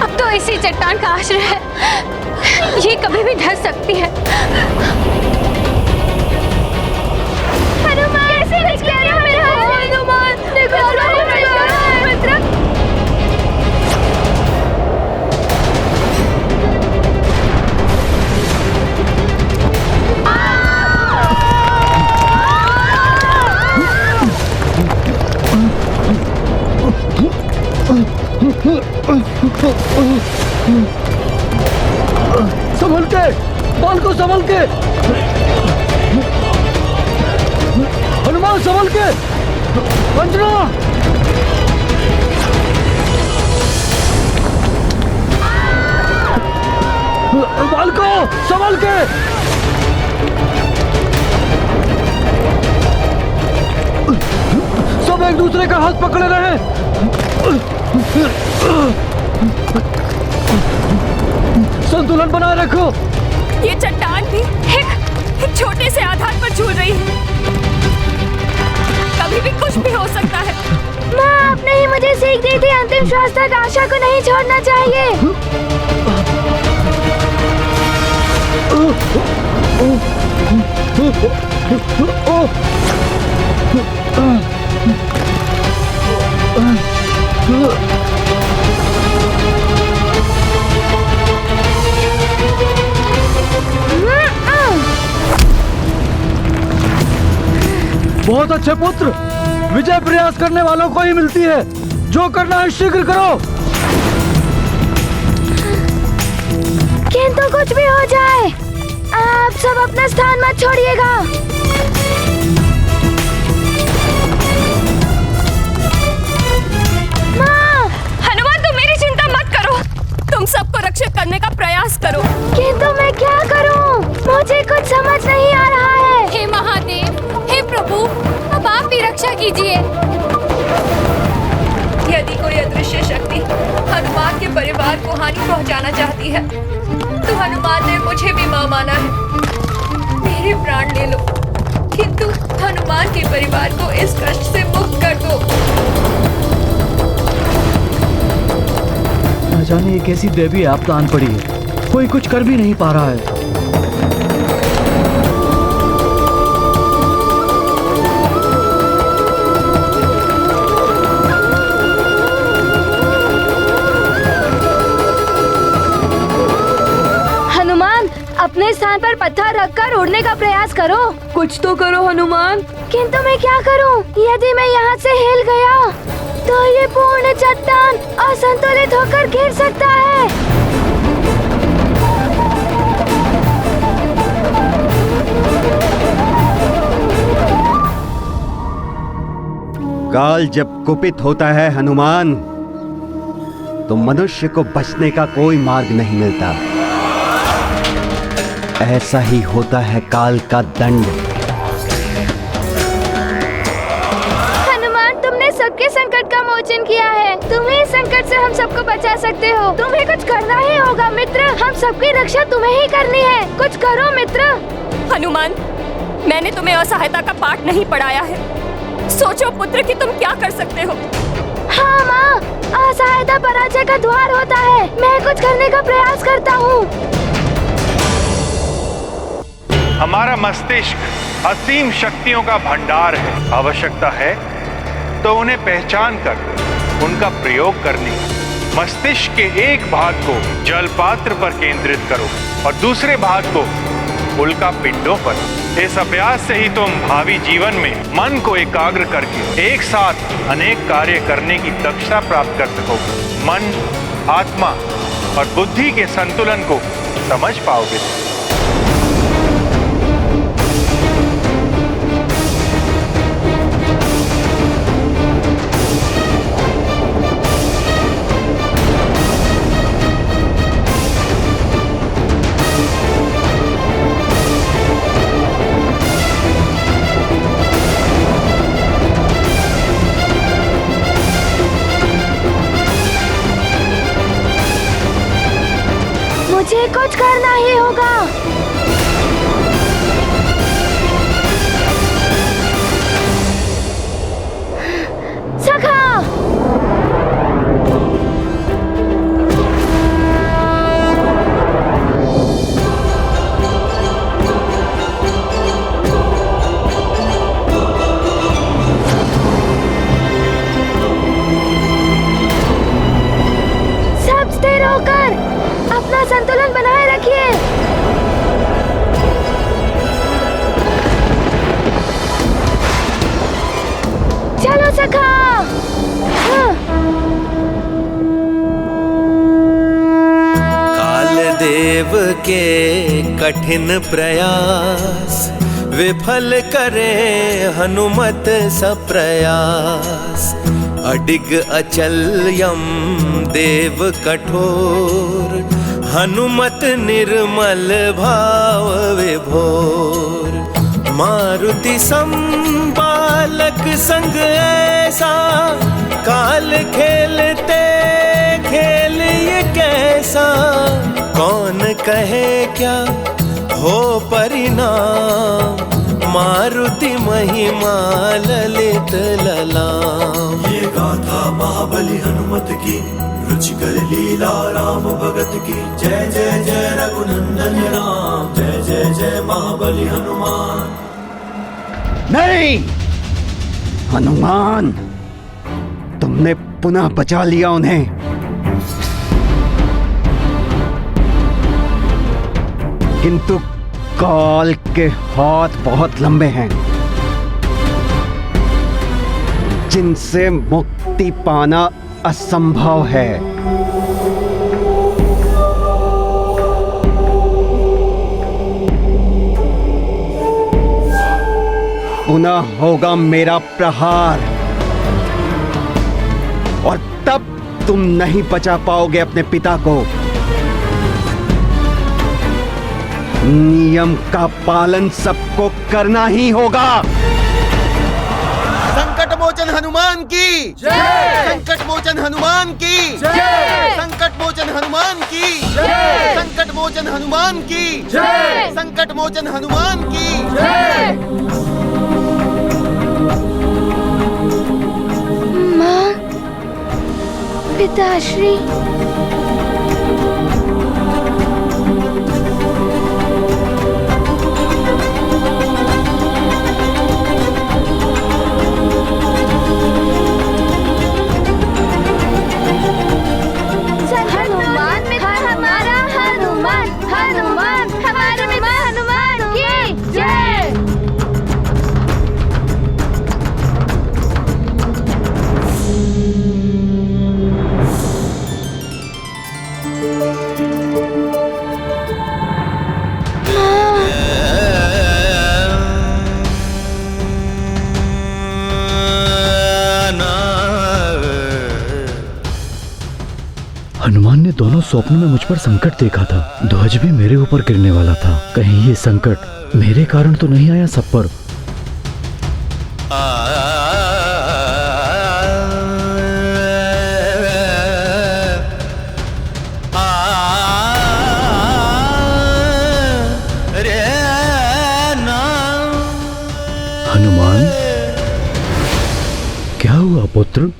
अब तो इसी चट्टान का आश्रय है, ये कभी भी धंस सकती है। हनुमान, कैसे बच गया मेरा हनुमान? देखो मित्र। संभल के, बाल को संभल के। हनुमान संभल के। अंजना, बाल को संभल के। सब एक दूसरे का हाथ पकड़े रहे। संतुलन बनाए रखो। ये चट्टान भी एक छोटे से आधार पर झूल रही है, कभी भी कुछ भी हो सकता है। माँ, आपने ही मुझे सीख दी थी, अंतिम श्वास तक आशा को नहीं छोड़ना चाहिए। बहुत अच्छे पुत्र, विजय प्रयास करने वालों को ही मिलती है। जो करना है शीघ्र करो। किंतु कुछ भी हो जाए, आप सब अपना स्थान मत छोड़िएगा। माँ! हनुमान, तुम मेरी चिंता मत करो, तुम सबको रक्षित करने का प्रयास करो। किंतु मैं क्या करूं? मुझे कुछ समझ नहीं आ रहा है। हे महादेव, हे प्रभु, अब आप भी रक्षा कीजिए। दी है तो हनुमान ने मुझे भी माँ माना है। मेरे प्राण ले लो, किंतु हनुमान के परिवार को इस कष्ट से मुक्त कर दो। न जाने ये कैसी देवी आपदा आन पड़ी है, कोई कुछ कर भी नहीं पा रहा है। अपने स्थान पर पत्थर रखकर उड़ने का प्रयास करो। कुछ तो करो हनुमान। किंतु मैं क्या करूं? यदि मैं यहाँ से हिल गया तो ये पूर्ण चट्टान असंतुलित होकर गिर सकता है। काल जब कुपित होता है हनुमान, तो मनुष्य को बचने का कोई मार्ग नहीं मिलता। ऐसा ही होता है काल का दंड। हनुमान, तुमने सबके संकट का मोचन किया है। तुम ही इस संकट से हम सबको बचा सकते हो। तुम्हें कुछ करना ही होगा मित्र। हम सबकी रक्षा तुम्हें ही करनी है। कुछ करो मित्र। हनुमान, मैंने तुम्हें असहायता का पाठ नहीं पढ़ाया है। सोचो पुत्र कि तुम क्या कर सकते हो। हाँ माँ, असहायता पराजय का द्वार होता है। मैं कुछ करने का प्रयास करता हूँ। हमारा मस्तिष्क असीम शक्तियों का भंडार है। आवश्यकता है तो उन्हें पहचान कर उनका प्रयोग करने। मस्तिष्क के एक भाग को जल पात्र पर केंद्रित करो और दूसरे भाग को उल्का पिंडों पर। इस अभ्यास से ही तुम भावी जीवन में मन को एकाग्र करके एक साथ अनेक कार्य करने की दक्षता प्राप्त कर सकोगे। मन, आत्मा और बुद्धि के संतुलन को समझ पाओगे। मुझे कुछ करना ही होगा। सखा, सब स्थिर होकर अपना संतुलन बनाए रखिए। चलो सखा। काल देव के कठिन प्रयास विफल करे हनुमत सप्रयास। अडिग अचल यम देव कठोर, हनुमत निर्मल भाव विभोर। मारुति संबालक संग ऐसा, काल खेलते खेल ये कैसा। कौन कहे क्या हो परिणाम, मारुति महिमा ललित ललाम। ये गाथा महाबली हनुमत की, रुचिकर लीला राम भगत की। जय जय जय रघुनंदन राम, जय जय जय महाबली हनुमान। नहीं हनुमान, तुमने पुनः बचा लिया उन्हें। किंतु काल के हाथ बहुत लंबे हैं, जिनसे मुक्ति पाना असंभव है। पुनः होगा मेरा प्रहार और तब तुम नहीं बचा पाओगे अपने पिता को। नियम का पालन सबको करना ही होगा। संकट मोचन हनुमान की जय। संकट मोचन हनुमान की जय। संकट मोचन हनुमान की जय। संकट मोचन हनुमान की जय। संकट मोचन हनुमान की जय। माँ, पिताश्री, हनुमान हमारा हनुमान हनुमान हमारे हनुमान की जय। हनुमान ने दोनों स्वप्न में मुझ पर संकट देखा था। ध्वज भी मेरे ऊपर गिरने वाला था। कहीं ये संकट मेरे कारण तो नहीं आया सब पर। हनुमान, क्या हुआ पुत्र?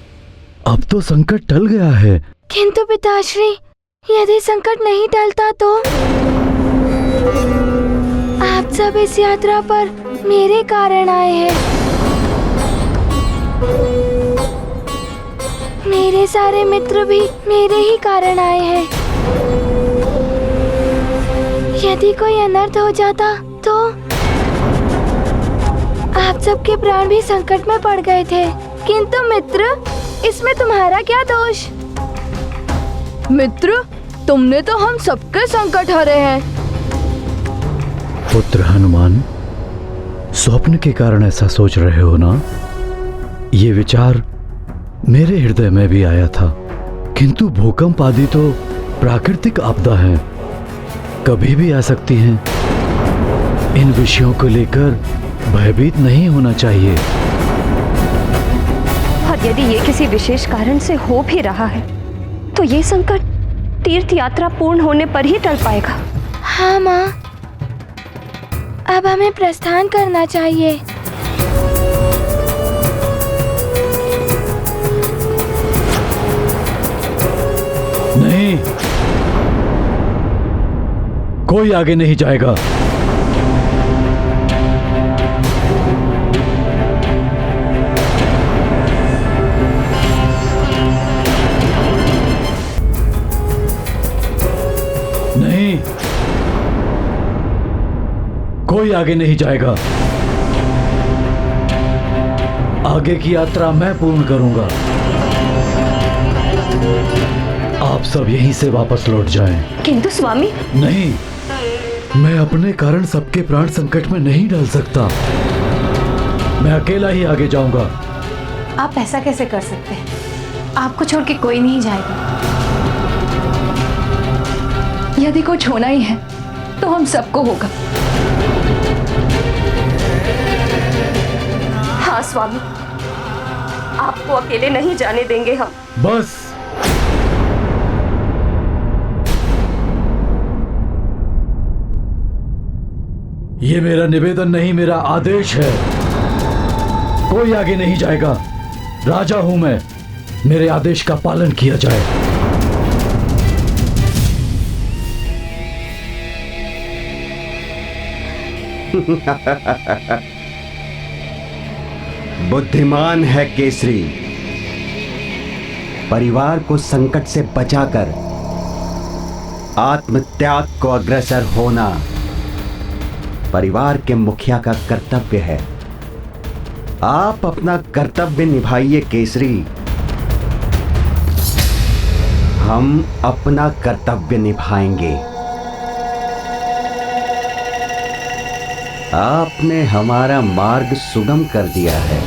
अब तो संकट टल गया है। किंतु पिताश्री, यदि संकट नहीं टलता तो आप सब इस यात्रा पर मेरे कारण आए हैं। मेरे सारे मित्र भी मेरे ही कारण आए हैं। यदि कोई अनर्थ हो जाता तो आप सबके प्राण भी संकट में पड़ गए थे। किंतु मित्र, इसमें तुम्हारा क्या दोष? मित्र, तुमने तो हम सबके संकट हरे हैं। पुत्र हनुमान, स्वप्न के कारण ऐसा सोच रहे हो ना? ये विचार मेरे हृदय में भी आया था, किंतु भूकंप आदि तो प्राकृतिक आपदा है, कभी भी आ सकती हैं। इन विषयों को लेकर भयभीत नहीं होना चाहिए। और यदि ये किसी विशेष कारण से हो भी रहा है तो ये संकट तीर्थ यात्रा पूर्ण होने पर ही टल पाएगा। हाँ माँ, अब हमें प्रस्थान करना चाहिए। नहीं, कोई आगे नहीं जाएगा। नहीं, कोई आगे नहीं जाएगा। आगे की यात्रा मैं पूर्ण करूंगा। आप सब यहीं से वापस लौट जाएं। किंतु स्वामी। नहीं, मैं अपने कारण सबके प्राण संकट में नहीं डाल सकता। मैं अकेला ही आगे जाऊंगा। आप ऐसा कैसे कर सकते हैं? आपको छोड़ के कोई नहीं जाएगा। यदि कुछ होना ही है तो हम सबको होगा। हाँ स्वामी, आपको अकेले नहीं जाने देंगे हम। बस, ये मेरा निवेदन नहीं, मेरा आदेश है। कोई आगे नहीं जाएगा। राजा हूं मैं, मेरे आदेश का पालन किया जाए। बुद्धिमान है केसरी। परिवार को संकट से बचाकर आत्मत्याग को अग्रसर होना परिवार के मुखिया का कर्तव्य है। आप अपना कर्तव्य निभाइए केसरी। हम अपना कर्तव्य निभाएंगे। आपने हमारा मार्ग सुगम कर दिया है।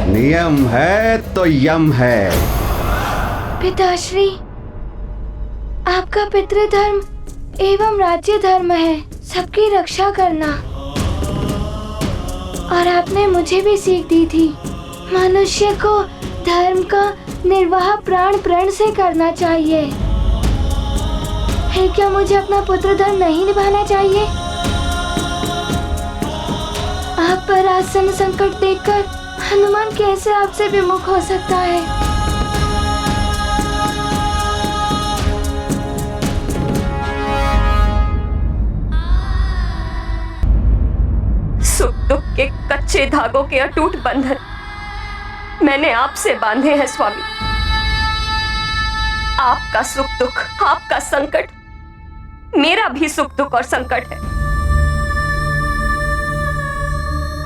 नियम है तो यम है। पिताश्री, आपका पितृधर्म एवं राज्य धर्म है सबकी रक्षा करना। और आपने मुझे भी सीख दी थी। मनुष्य को धर्म का निर्वाह प्राण प्रण से करना चाहिए। है क्या मुझे अपना पुत्र धर्म नहीं निभाना चाहिए? आप पर आसन संकट देखकर हनुमान कैसे आपसे विमुख हो सकता है? सुख दुख के कच्चे धागों के अटूट बंधन मैंने आपसे बांधे हैं स्वामी। आपका सुख दुख, आपका संकट मेरा भी सुख दुख और संकट है।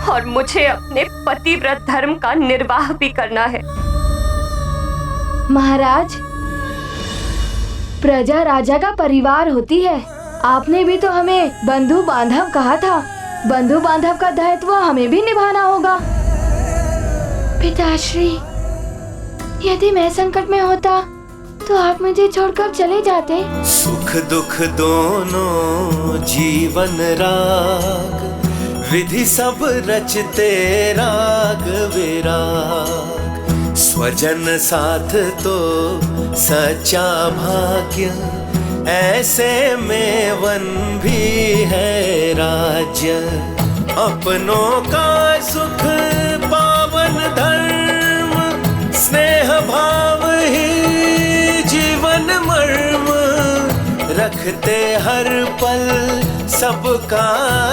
और मुझे अपने पतिव्रत धर्म का निर्वाह भी करना है। महाराज, प्रजा राजा का परिवार होती है। आपने भी तो हमें बंधु बांधव कहा था। बंधु बांधव का दायित्व हमें भी निभाना होगा। पिताश्री, यदि मैं संकट में होता तो आप मुझे छोड़कर चले जाते। सुख दुख दोनों जीवन राग, विधि सब रचते राग विराग। स्वजन साथ तो सच्चा भाग्य, ऐसे में वन भी है राज्य। अपनों का सुख पावन धर्म, स्नेह भाव ही जीवन मर्म। रखते हर पल सबका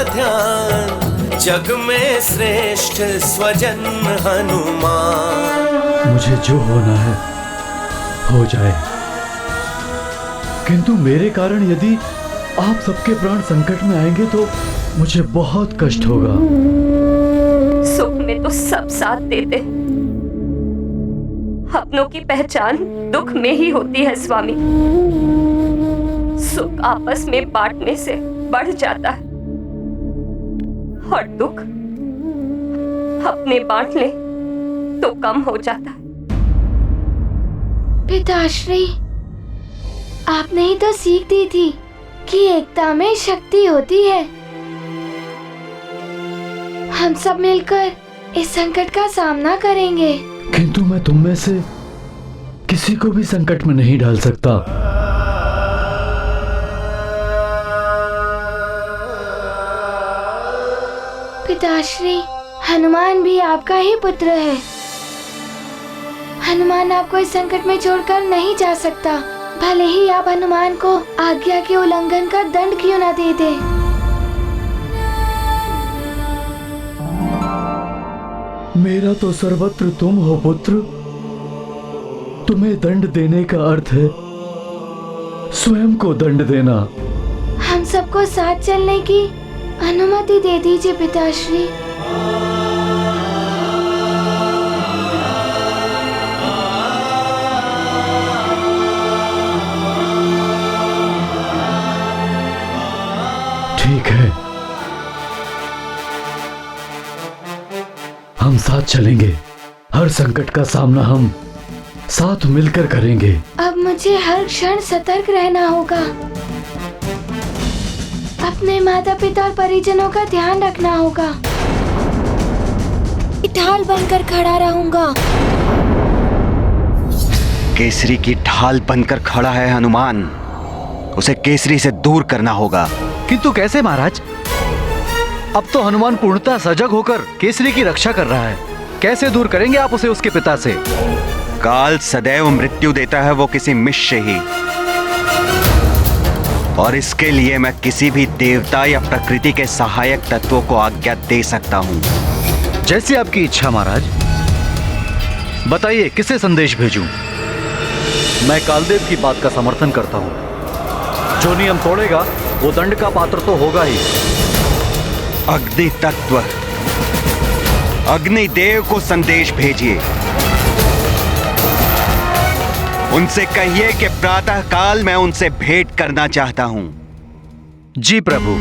ध्यान, जग में श्रेष्ठ स्वजन हनुमान। मुझे जो होना है हो जाए, किंतु मेरे कारण यदि आप सबके प्राण संकट में आएंगे तो मुझे बहुत कष्ट होगा। सुख में तो सब साथ देते, अपनों की पहचान दुख में ही होती है स्वामी। सुख आपस में बांटने से बढ़ जाता है और दुख अपने बांट ले तो कम हो जाता है। पिताश्री, आपने ही तो सीख दी थी कि एकता में शक्ति होती है। हम सब मिलकर इस संकट का सामना करेंगे। किंतु मैं तुम में से किसी को भी संकट में नहीं डाल सकता। पिताश्री, हनुमान भी आपका ही पुत्र है। हनुमान आपको इस संकट में छोड़कर नहीं जा सकता, भले ही आप हनुमान को आज्ञा के उल्लंघन का दंड क्यों न दे दे। मेरा तो सर्वत्र तुम हो पुत्र। तुम्हें दंड देने का अर्थ है स्वयं को दंड देना। हम सबको साथ चलने की अनुमति दे दीजिए पिताश्री। ठीक है, हम साथ चलेंगे। हर संकट का सामना हम साथ मिलकर करेंगे। अब मुझे हर क्षण सतर्क रहना होगा। अपने माता पिता और परिजनों का ध्यान रखना होगा। ढाल बनकर खड़ा रहूंगा। केसरी की ढाल बनकर खड़ा है हनुमान, उसे केसरी से दूर करना होगा। किंतु कैसे महाराज? अब तो हनुमान पूर्णतः सजग होकर केसरी की रक्षा कर रहा है। कैसे दूर करेंगे आप उसे उसके पिता से? काल सदैव मृत्यु देता है, वो किसी मिश्र ही। और इसके लिए मैं किसी भी देवता या प्रकृति के सहायक तत्वों को आज्ञा दे सकता हूँ। जैसी आपकी इच्छा महाराज। बताइए किसे संदेश भेजूं? मैं कालदेव की बात का समर्थन करता हूँ। जो नियम तोड़ेगा वो दंड का पात्र तो होगा ही। अग्नि तत्व, अग्निदेव को संदेश भेजिए। उनसे कहिए कि प्रातः काल मैं उनसे भेंट करना चाहता हूं। जी प्रभु।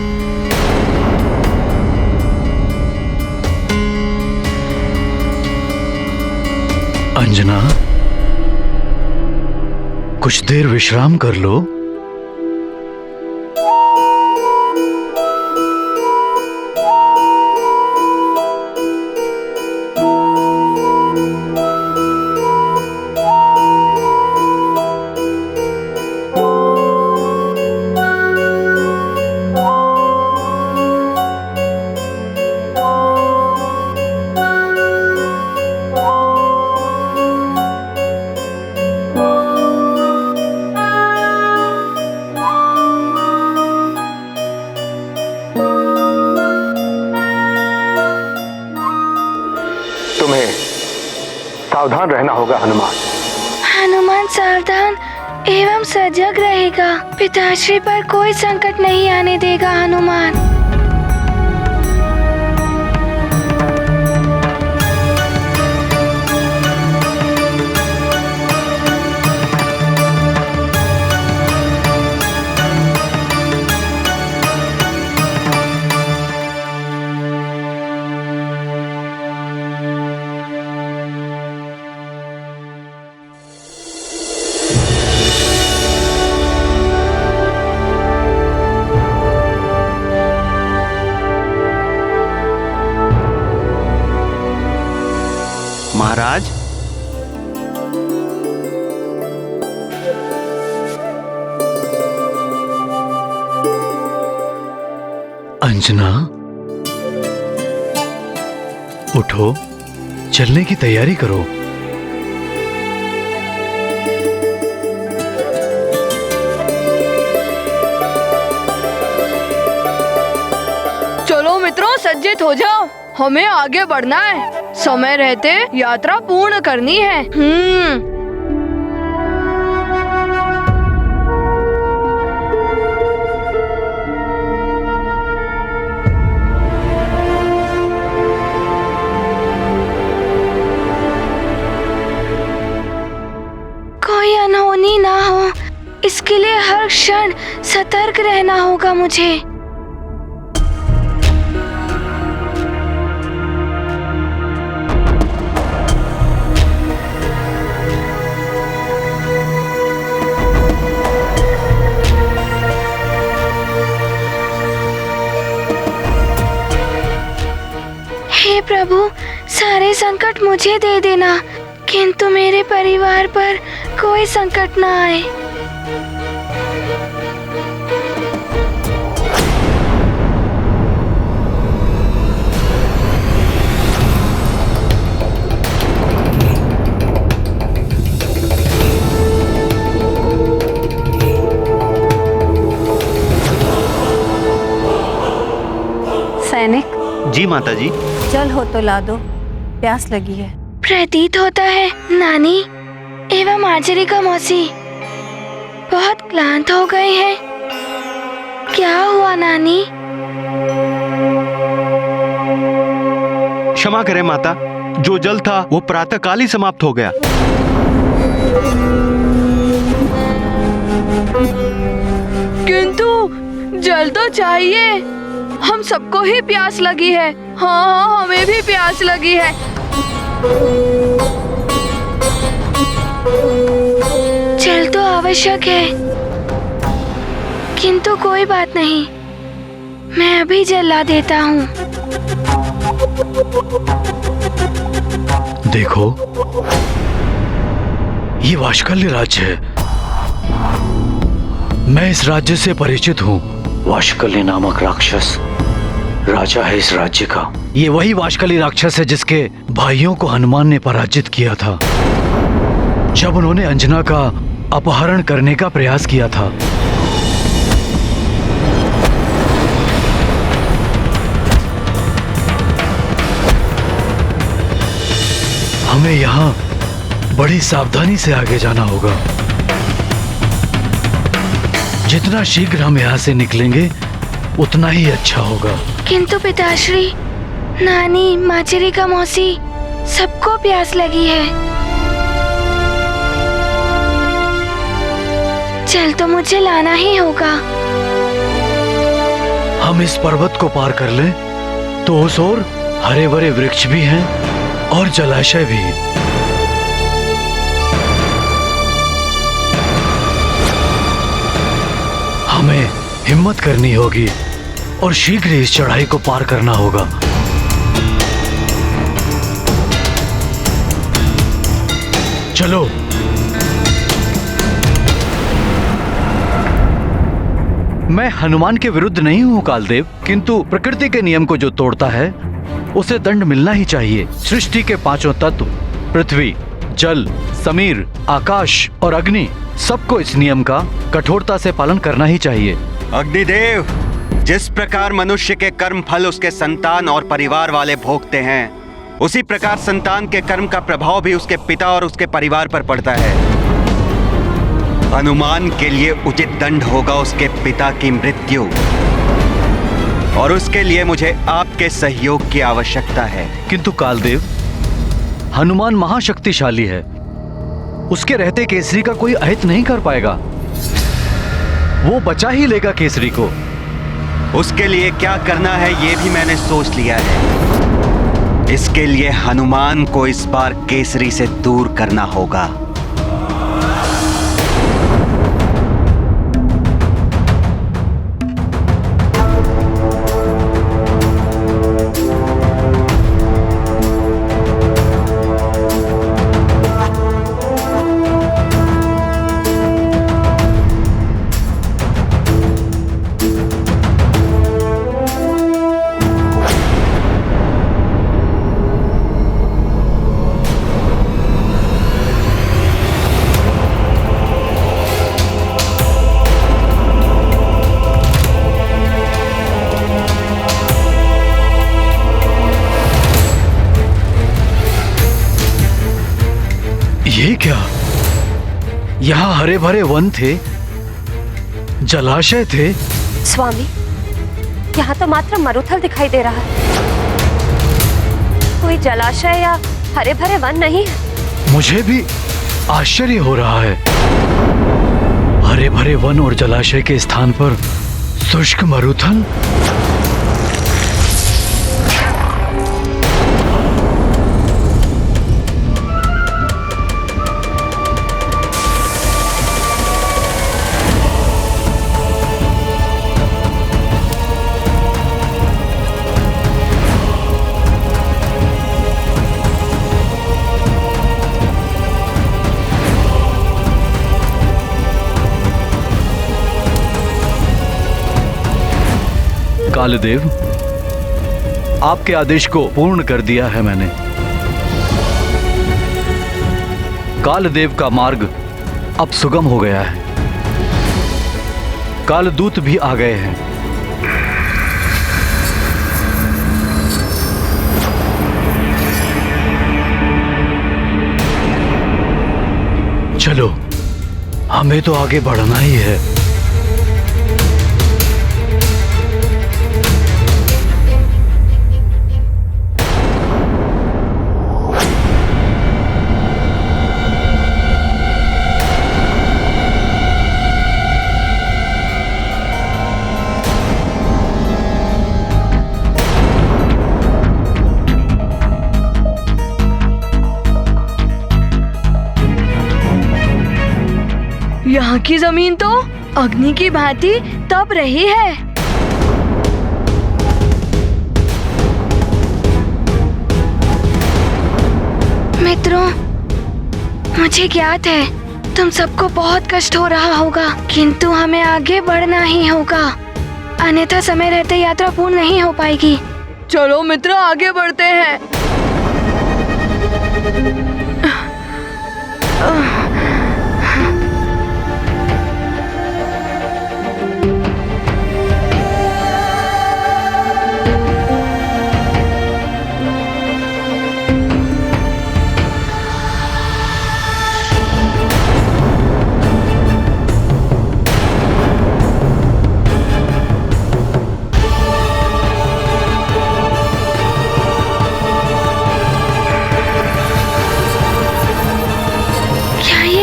अंजना, कुछ देर विश्राम कर लो। सावधान रहना होगा हनुमान। हनुमान सावधान एवं सजग रहेगा। पिताश्री पर कोई संकट नहीं आने देगा हनुमान। महाराज, अंजना, उठो, चलने की तैयारी करो। चलो मित्रों, सज्जित हो जाओ, हमें आगे बढ़ना है। समय रहते यात्रा पूर्ण करनी है। कोई अनहोनी ना हो, इसके लिए हर क्षण सतर्क रहना होगा मुझे। हे प्रभु, सारे संकट मुझे दे देना, किंतु मेरे परिवार पर कोई संकट ना आए। सैनिक जी माता जी। जल हो तो ला दो, प्यास लगी है। प्रतीत होता है नानी एवं आचरिका मौसी बहुत क्लांत हो गए हैं। क्या हुआ नानी? क्षमा करें माता, जो जल था वो प्रातःकाल ही समाप्त हो गया। किंतु जल तो चाहिए, हम सबको ही प्यास लगी है। हाँ, हमें भी प्यास लगी है। जल तो आवश्यक है, किंतु कोई बात नहीं, मैं अभी जल ला देता हूँ। देखो, ये वाशकल्य राज्य है। मैं इस राज्य से परिचित हूँ। वाशकल्य नामक राक्षस राजा है इस राज्य का। ये वही वाशकली राक्षस है जिसके भाइयों को हनुमान ने पराजित किया था जब उन्होंने अंजना का अपहरण करने का प्रयास किया था। हमें यहाँ बड़ी सावधानी से आगे जाना होगा। जितना शीघ्र हम यहाँ से निकलेंगे उतना ही अच्छा होगा। किंतु पिताश्री, नानी, माचरिका मौसी सबको प्यास लगी है। जल तो मुझे लाना ही होगा। हम इस पर्वत को पार कर लें तो उस ओर हरे भरे वृक्ष भी हैं और जलाशय भी। हमें हिम्मत करनी होगी और शीघ्र इस चढ़ाई को पार करना होगा। चलो। मैं हनुमान के विरुद्ध नहीं हूं कालदेव, किंतु प्रकृति के नियम को जो तोड़ता है उसे दंड मिलना ही चाहिए। सृष्टि के पांचों तत्व पृथ्वी, जल, समीर, आकाश और अग्नि सबको इस नियम का कठोरता से पालन करना ही चाहिए। अग्निदेव, जिस प्रकार मनुष्य के कर्म फल उसके संतान और परिवार वाले भोगते हैं, उसी प्रकार संतान के कर्म का प्रभाव भी उसके पिता और उसके परिवार पर पड़ता है। हनुमान के लिए उचित दंड होगा उसके पिता की मृत्यु, और उसके लिए मुझे आपके सहयोग की आवश्यकता है। किंतु कालदेव, हनुमान महाशक्तिशाली है, उसके रहते केसरी का कोई अहित नहीं कर पाएगा। वो बचा ही लेगा केसरी को। उसके लिए क्या करना है ये भी मैंने सोच लिया है। इसके लिए हनुमान को इस बार केसरी से दूर करना होगा। ये क्या? यहाँ हरे भरे वन थे, जलाशय थे। स्वामी, यहाँ तो मात्र मरुथल दिखाई दे रहा है, कोई जलाशय या हरे भरे वन नहीं है। मुझे भी आश्चर्य हो रहा है। हरे भरे वन और जलाशय के स्थान पर शुष्क मरुथल। कालदेव, आपके आदेश को पूर्ण कर दिया है मैंने। कालदेव का मार्ग अब सुगम हो गया है। कालदूत भी आ गए हैं। चलो, हमें तो आगे बढ़ना ही है। यहाँ की जमीन तो अग्नि की भांति तप रही है। मित्रों, मुझे ज्ञात है तुम सबको बहुत कष्ट हो रहा होगा, किंतु हमें आगे बढ़ना ही होगा, अन्यथा समय रहते यात्रा पूर्ण नहीं हो पाएगी। चलो मित्र, आगे बढ़ते हैं।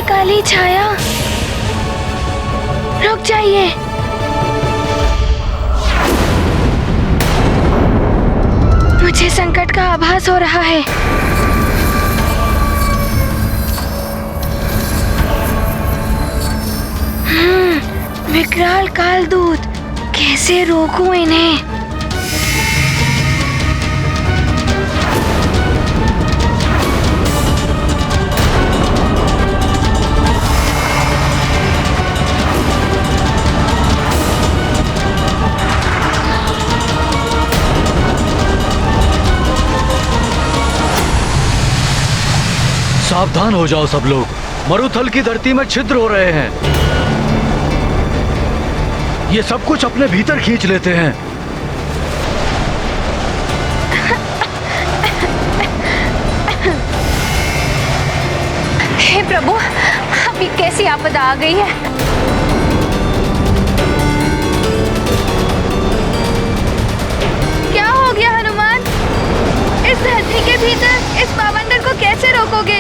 काली छाया, रुक जाइए। मुझे संकट का आभास हो रहा है। विकराल कालदूत, कैसे रोकूं इन्हें? सावधान हो जाओ सब लोग, मरुथल की धरती में छिद्र हो रहे हैं। ये सब कुछ अपने भीतर खींच लेते हैं। सी आपदा आ गई है। क्या हो गया हनुमान? इस धरती के भीतर इस बवंडर को कैसे रोकोगे?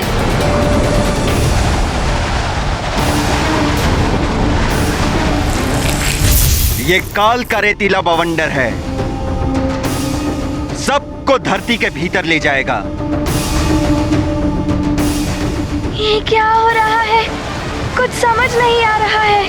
ये काल का रेतीला बवंडर है, सबको धरती के भीतर ले जाएगा। ये क्या हो रहा है? कुछ समझ नहीं आ रहा है।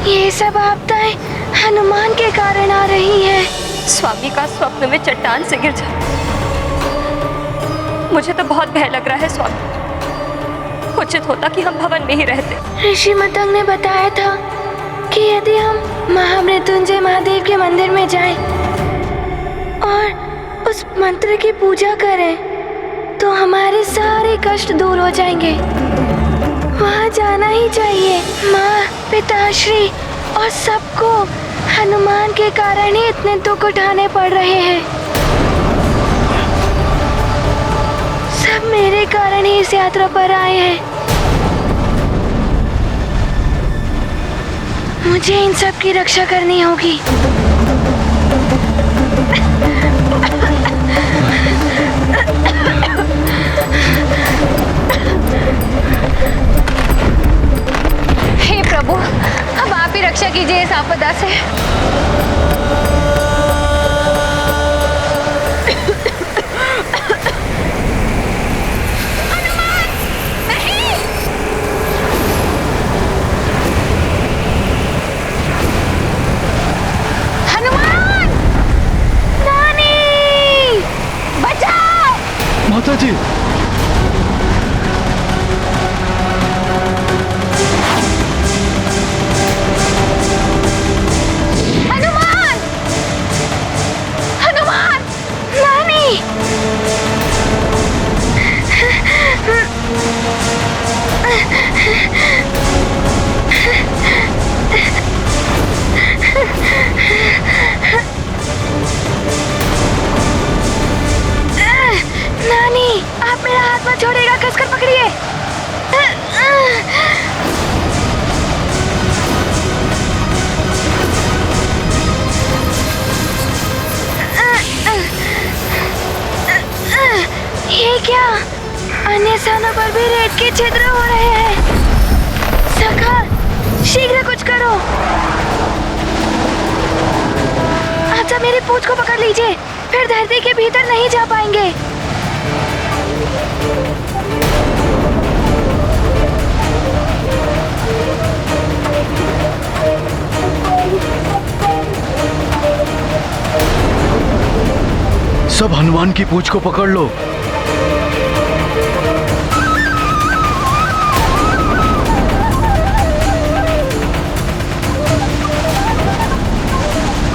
ये सब आपदाएं हनुमान के कारण आ रही हैं। स्वामी का स्वप्न में चट्टान से गिर जाना, मुझे तो बहुत भय लग रहा है स्वामी। उचित होता कि हम भवन में ही रहते। ऋषि मतंग ने बताया था कि यदि हम महामृत्युंजय महादेव के मंदिर में जाएं और उस मंत्र की पूजा करें तो हमारे सारे कष्ट दूर हो जाएंगे। वहाँ जाना ही चाहिए। माँ, पिताश्री और सबको हनुमान के कारण ही इतने दुख उठाने पड़ रहे हैं। सब मेरे कारण ही इस यात्रा पर आए हैं। मुझे इन सब की रक्षा करनी होगी। हे प्रभु, अब आप ही रक्षा कीजिए इस आपदा से। माता जी, हनुमान! हनुमान! नानी! नानी, आप मेरा हाथ मत छोड़िएगा, कसकर पकड़िए। ये क्या? अन्य स्थानों पर भी रेत के छिद्र हो रहे हैं। सखा, शीघ्र कुछ करो। आप सब मेरी पूंछ को पकड़ लीजिए, फिर धरती के भीतर नहीं जा पाएंगे। सब हनुमान की पूंछ को पकड़ लो।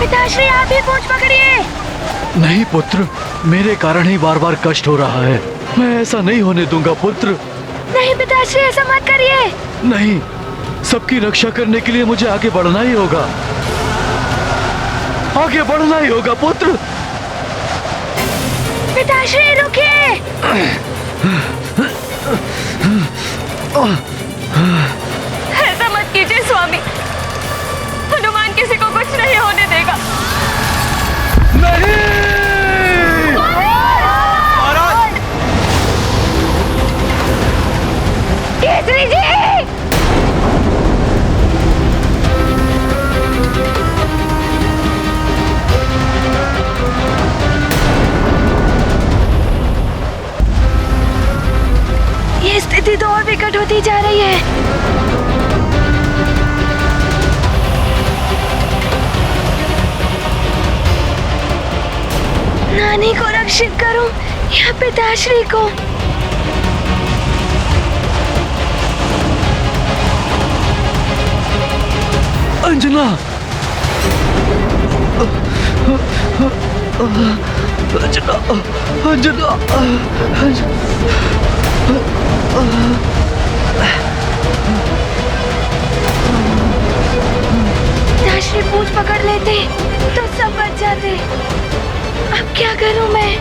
पिताश्री, आप भी पूंछ पकड़िए। नहीं पुत्र, मेरे कारण ही बार बार कष्ट हो रहा है। मैं ऐसा नहीं होने दूंगा पुत्र। नहीं पिताश्री, ऐसा मत करिए। नहीं, सबकी रक्षा करने के लिए मुझे आगे बढ़ना ही होगा। आगे बढ़ना ही होगा पुत्र। पिताश्री रुकिए। ऐसा मत कीजिए स्वामी, हनुमान किसी को कुछ नहीं होने देगा। नहीं! केसरी जी! ये स्थिति तो और विकट होती जा रही है। नानी को रक्षित करूं या पिताश्री को? अंजना, अंजना, पिताश्री पूंछ पकड़ लेते तो सब बच जाते। अब क्या करूं मैं?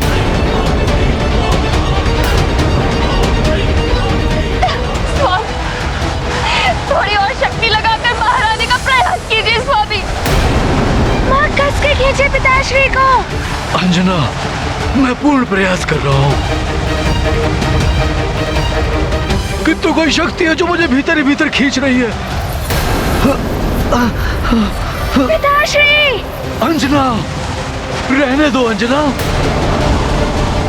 थोड़ी और शक्ति लगाकर बाहर आने का प्रयास कीजिए स्वामी। माँ कस के खींचे पिताश्री को। अंजना, मैं पूर्ण प्रयास कर रहा हूँ, किंतु कोई शक्ति है जो मुझे भीतर ही भीतर खींच रही है। पिताश्री! अंजना, रहने दो अंजना।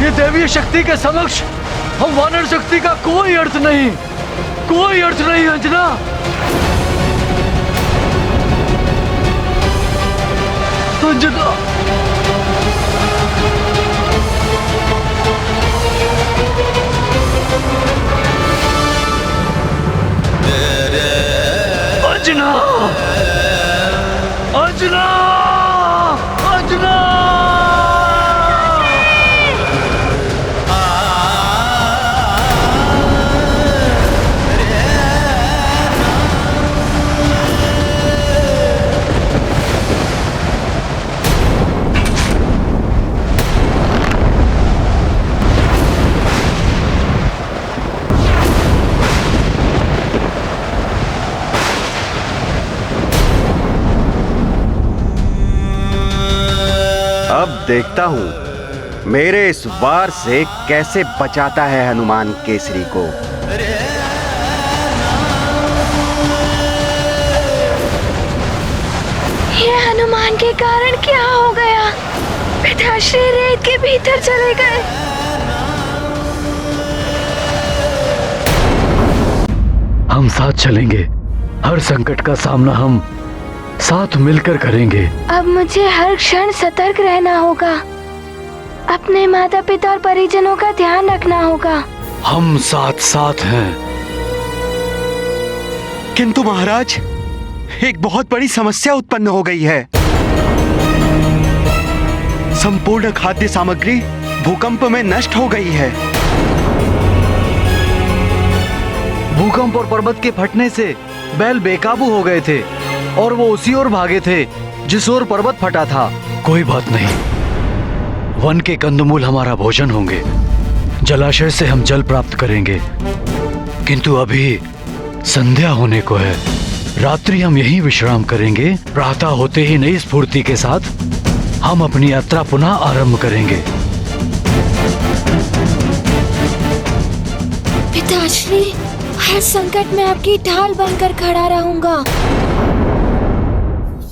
ये दैवीय शक्ति के समक्ष हम वानर शक्ति का कोई अर्थ नहीं, कोई अर्थ नहीं अंजना। अंजना, अंजना, अंजना, अंजना। अब देखता हूं मेरे इस वार से कैसे बचाता है हनुमान केसरी को। ये हनुमान के कारण क्या हो गया? पिताश्री रेत के भीतर चले गए। हम साथ चलेंगे, हर संकट का सामना हम साथ मिलकर करेंगे। अब मुझे हर क्षण सतर्क रहना होगा, अपने माता पिता और परिजनों का ध्यान रखना होगा। हम साथ साथ हैं। किंतु महाराज, एक बहुत बड़ी समस्या उत्पन्न हो गई है। संपूर्ण खाद्य सामग्री भूकंप में नष्ट हो गई है। भूकंप और पर्वत के फटने से बैल बेकाबू हो गए थे और वो उसी ओर भागे थे जिस ओर पर्वत फटा था। कोई बात नहीं, वन के कंदमूल हमारा भोजन होंगे, जलाशय से हम जल प्राप्त करेंगे। किंतु अभी संध्या होने को है, रात्रि हम यहीं विश्राम करेंगे। प्रातः होते ही नई स्फूर्ति के साथ हम अपनी यात्रा पुनः आरंभ करेंगे। पिताश्री, हर संकट में आपकी ढाल बनकर खड़ा रहूंगा।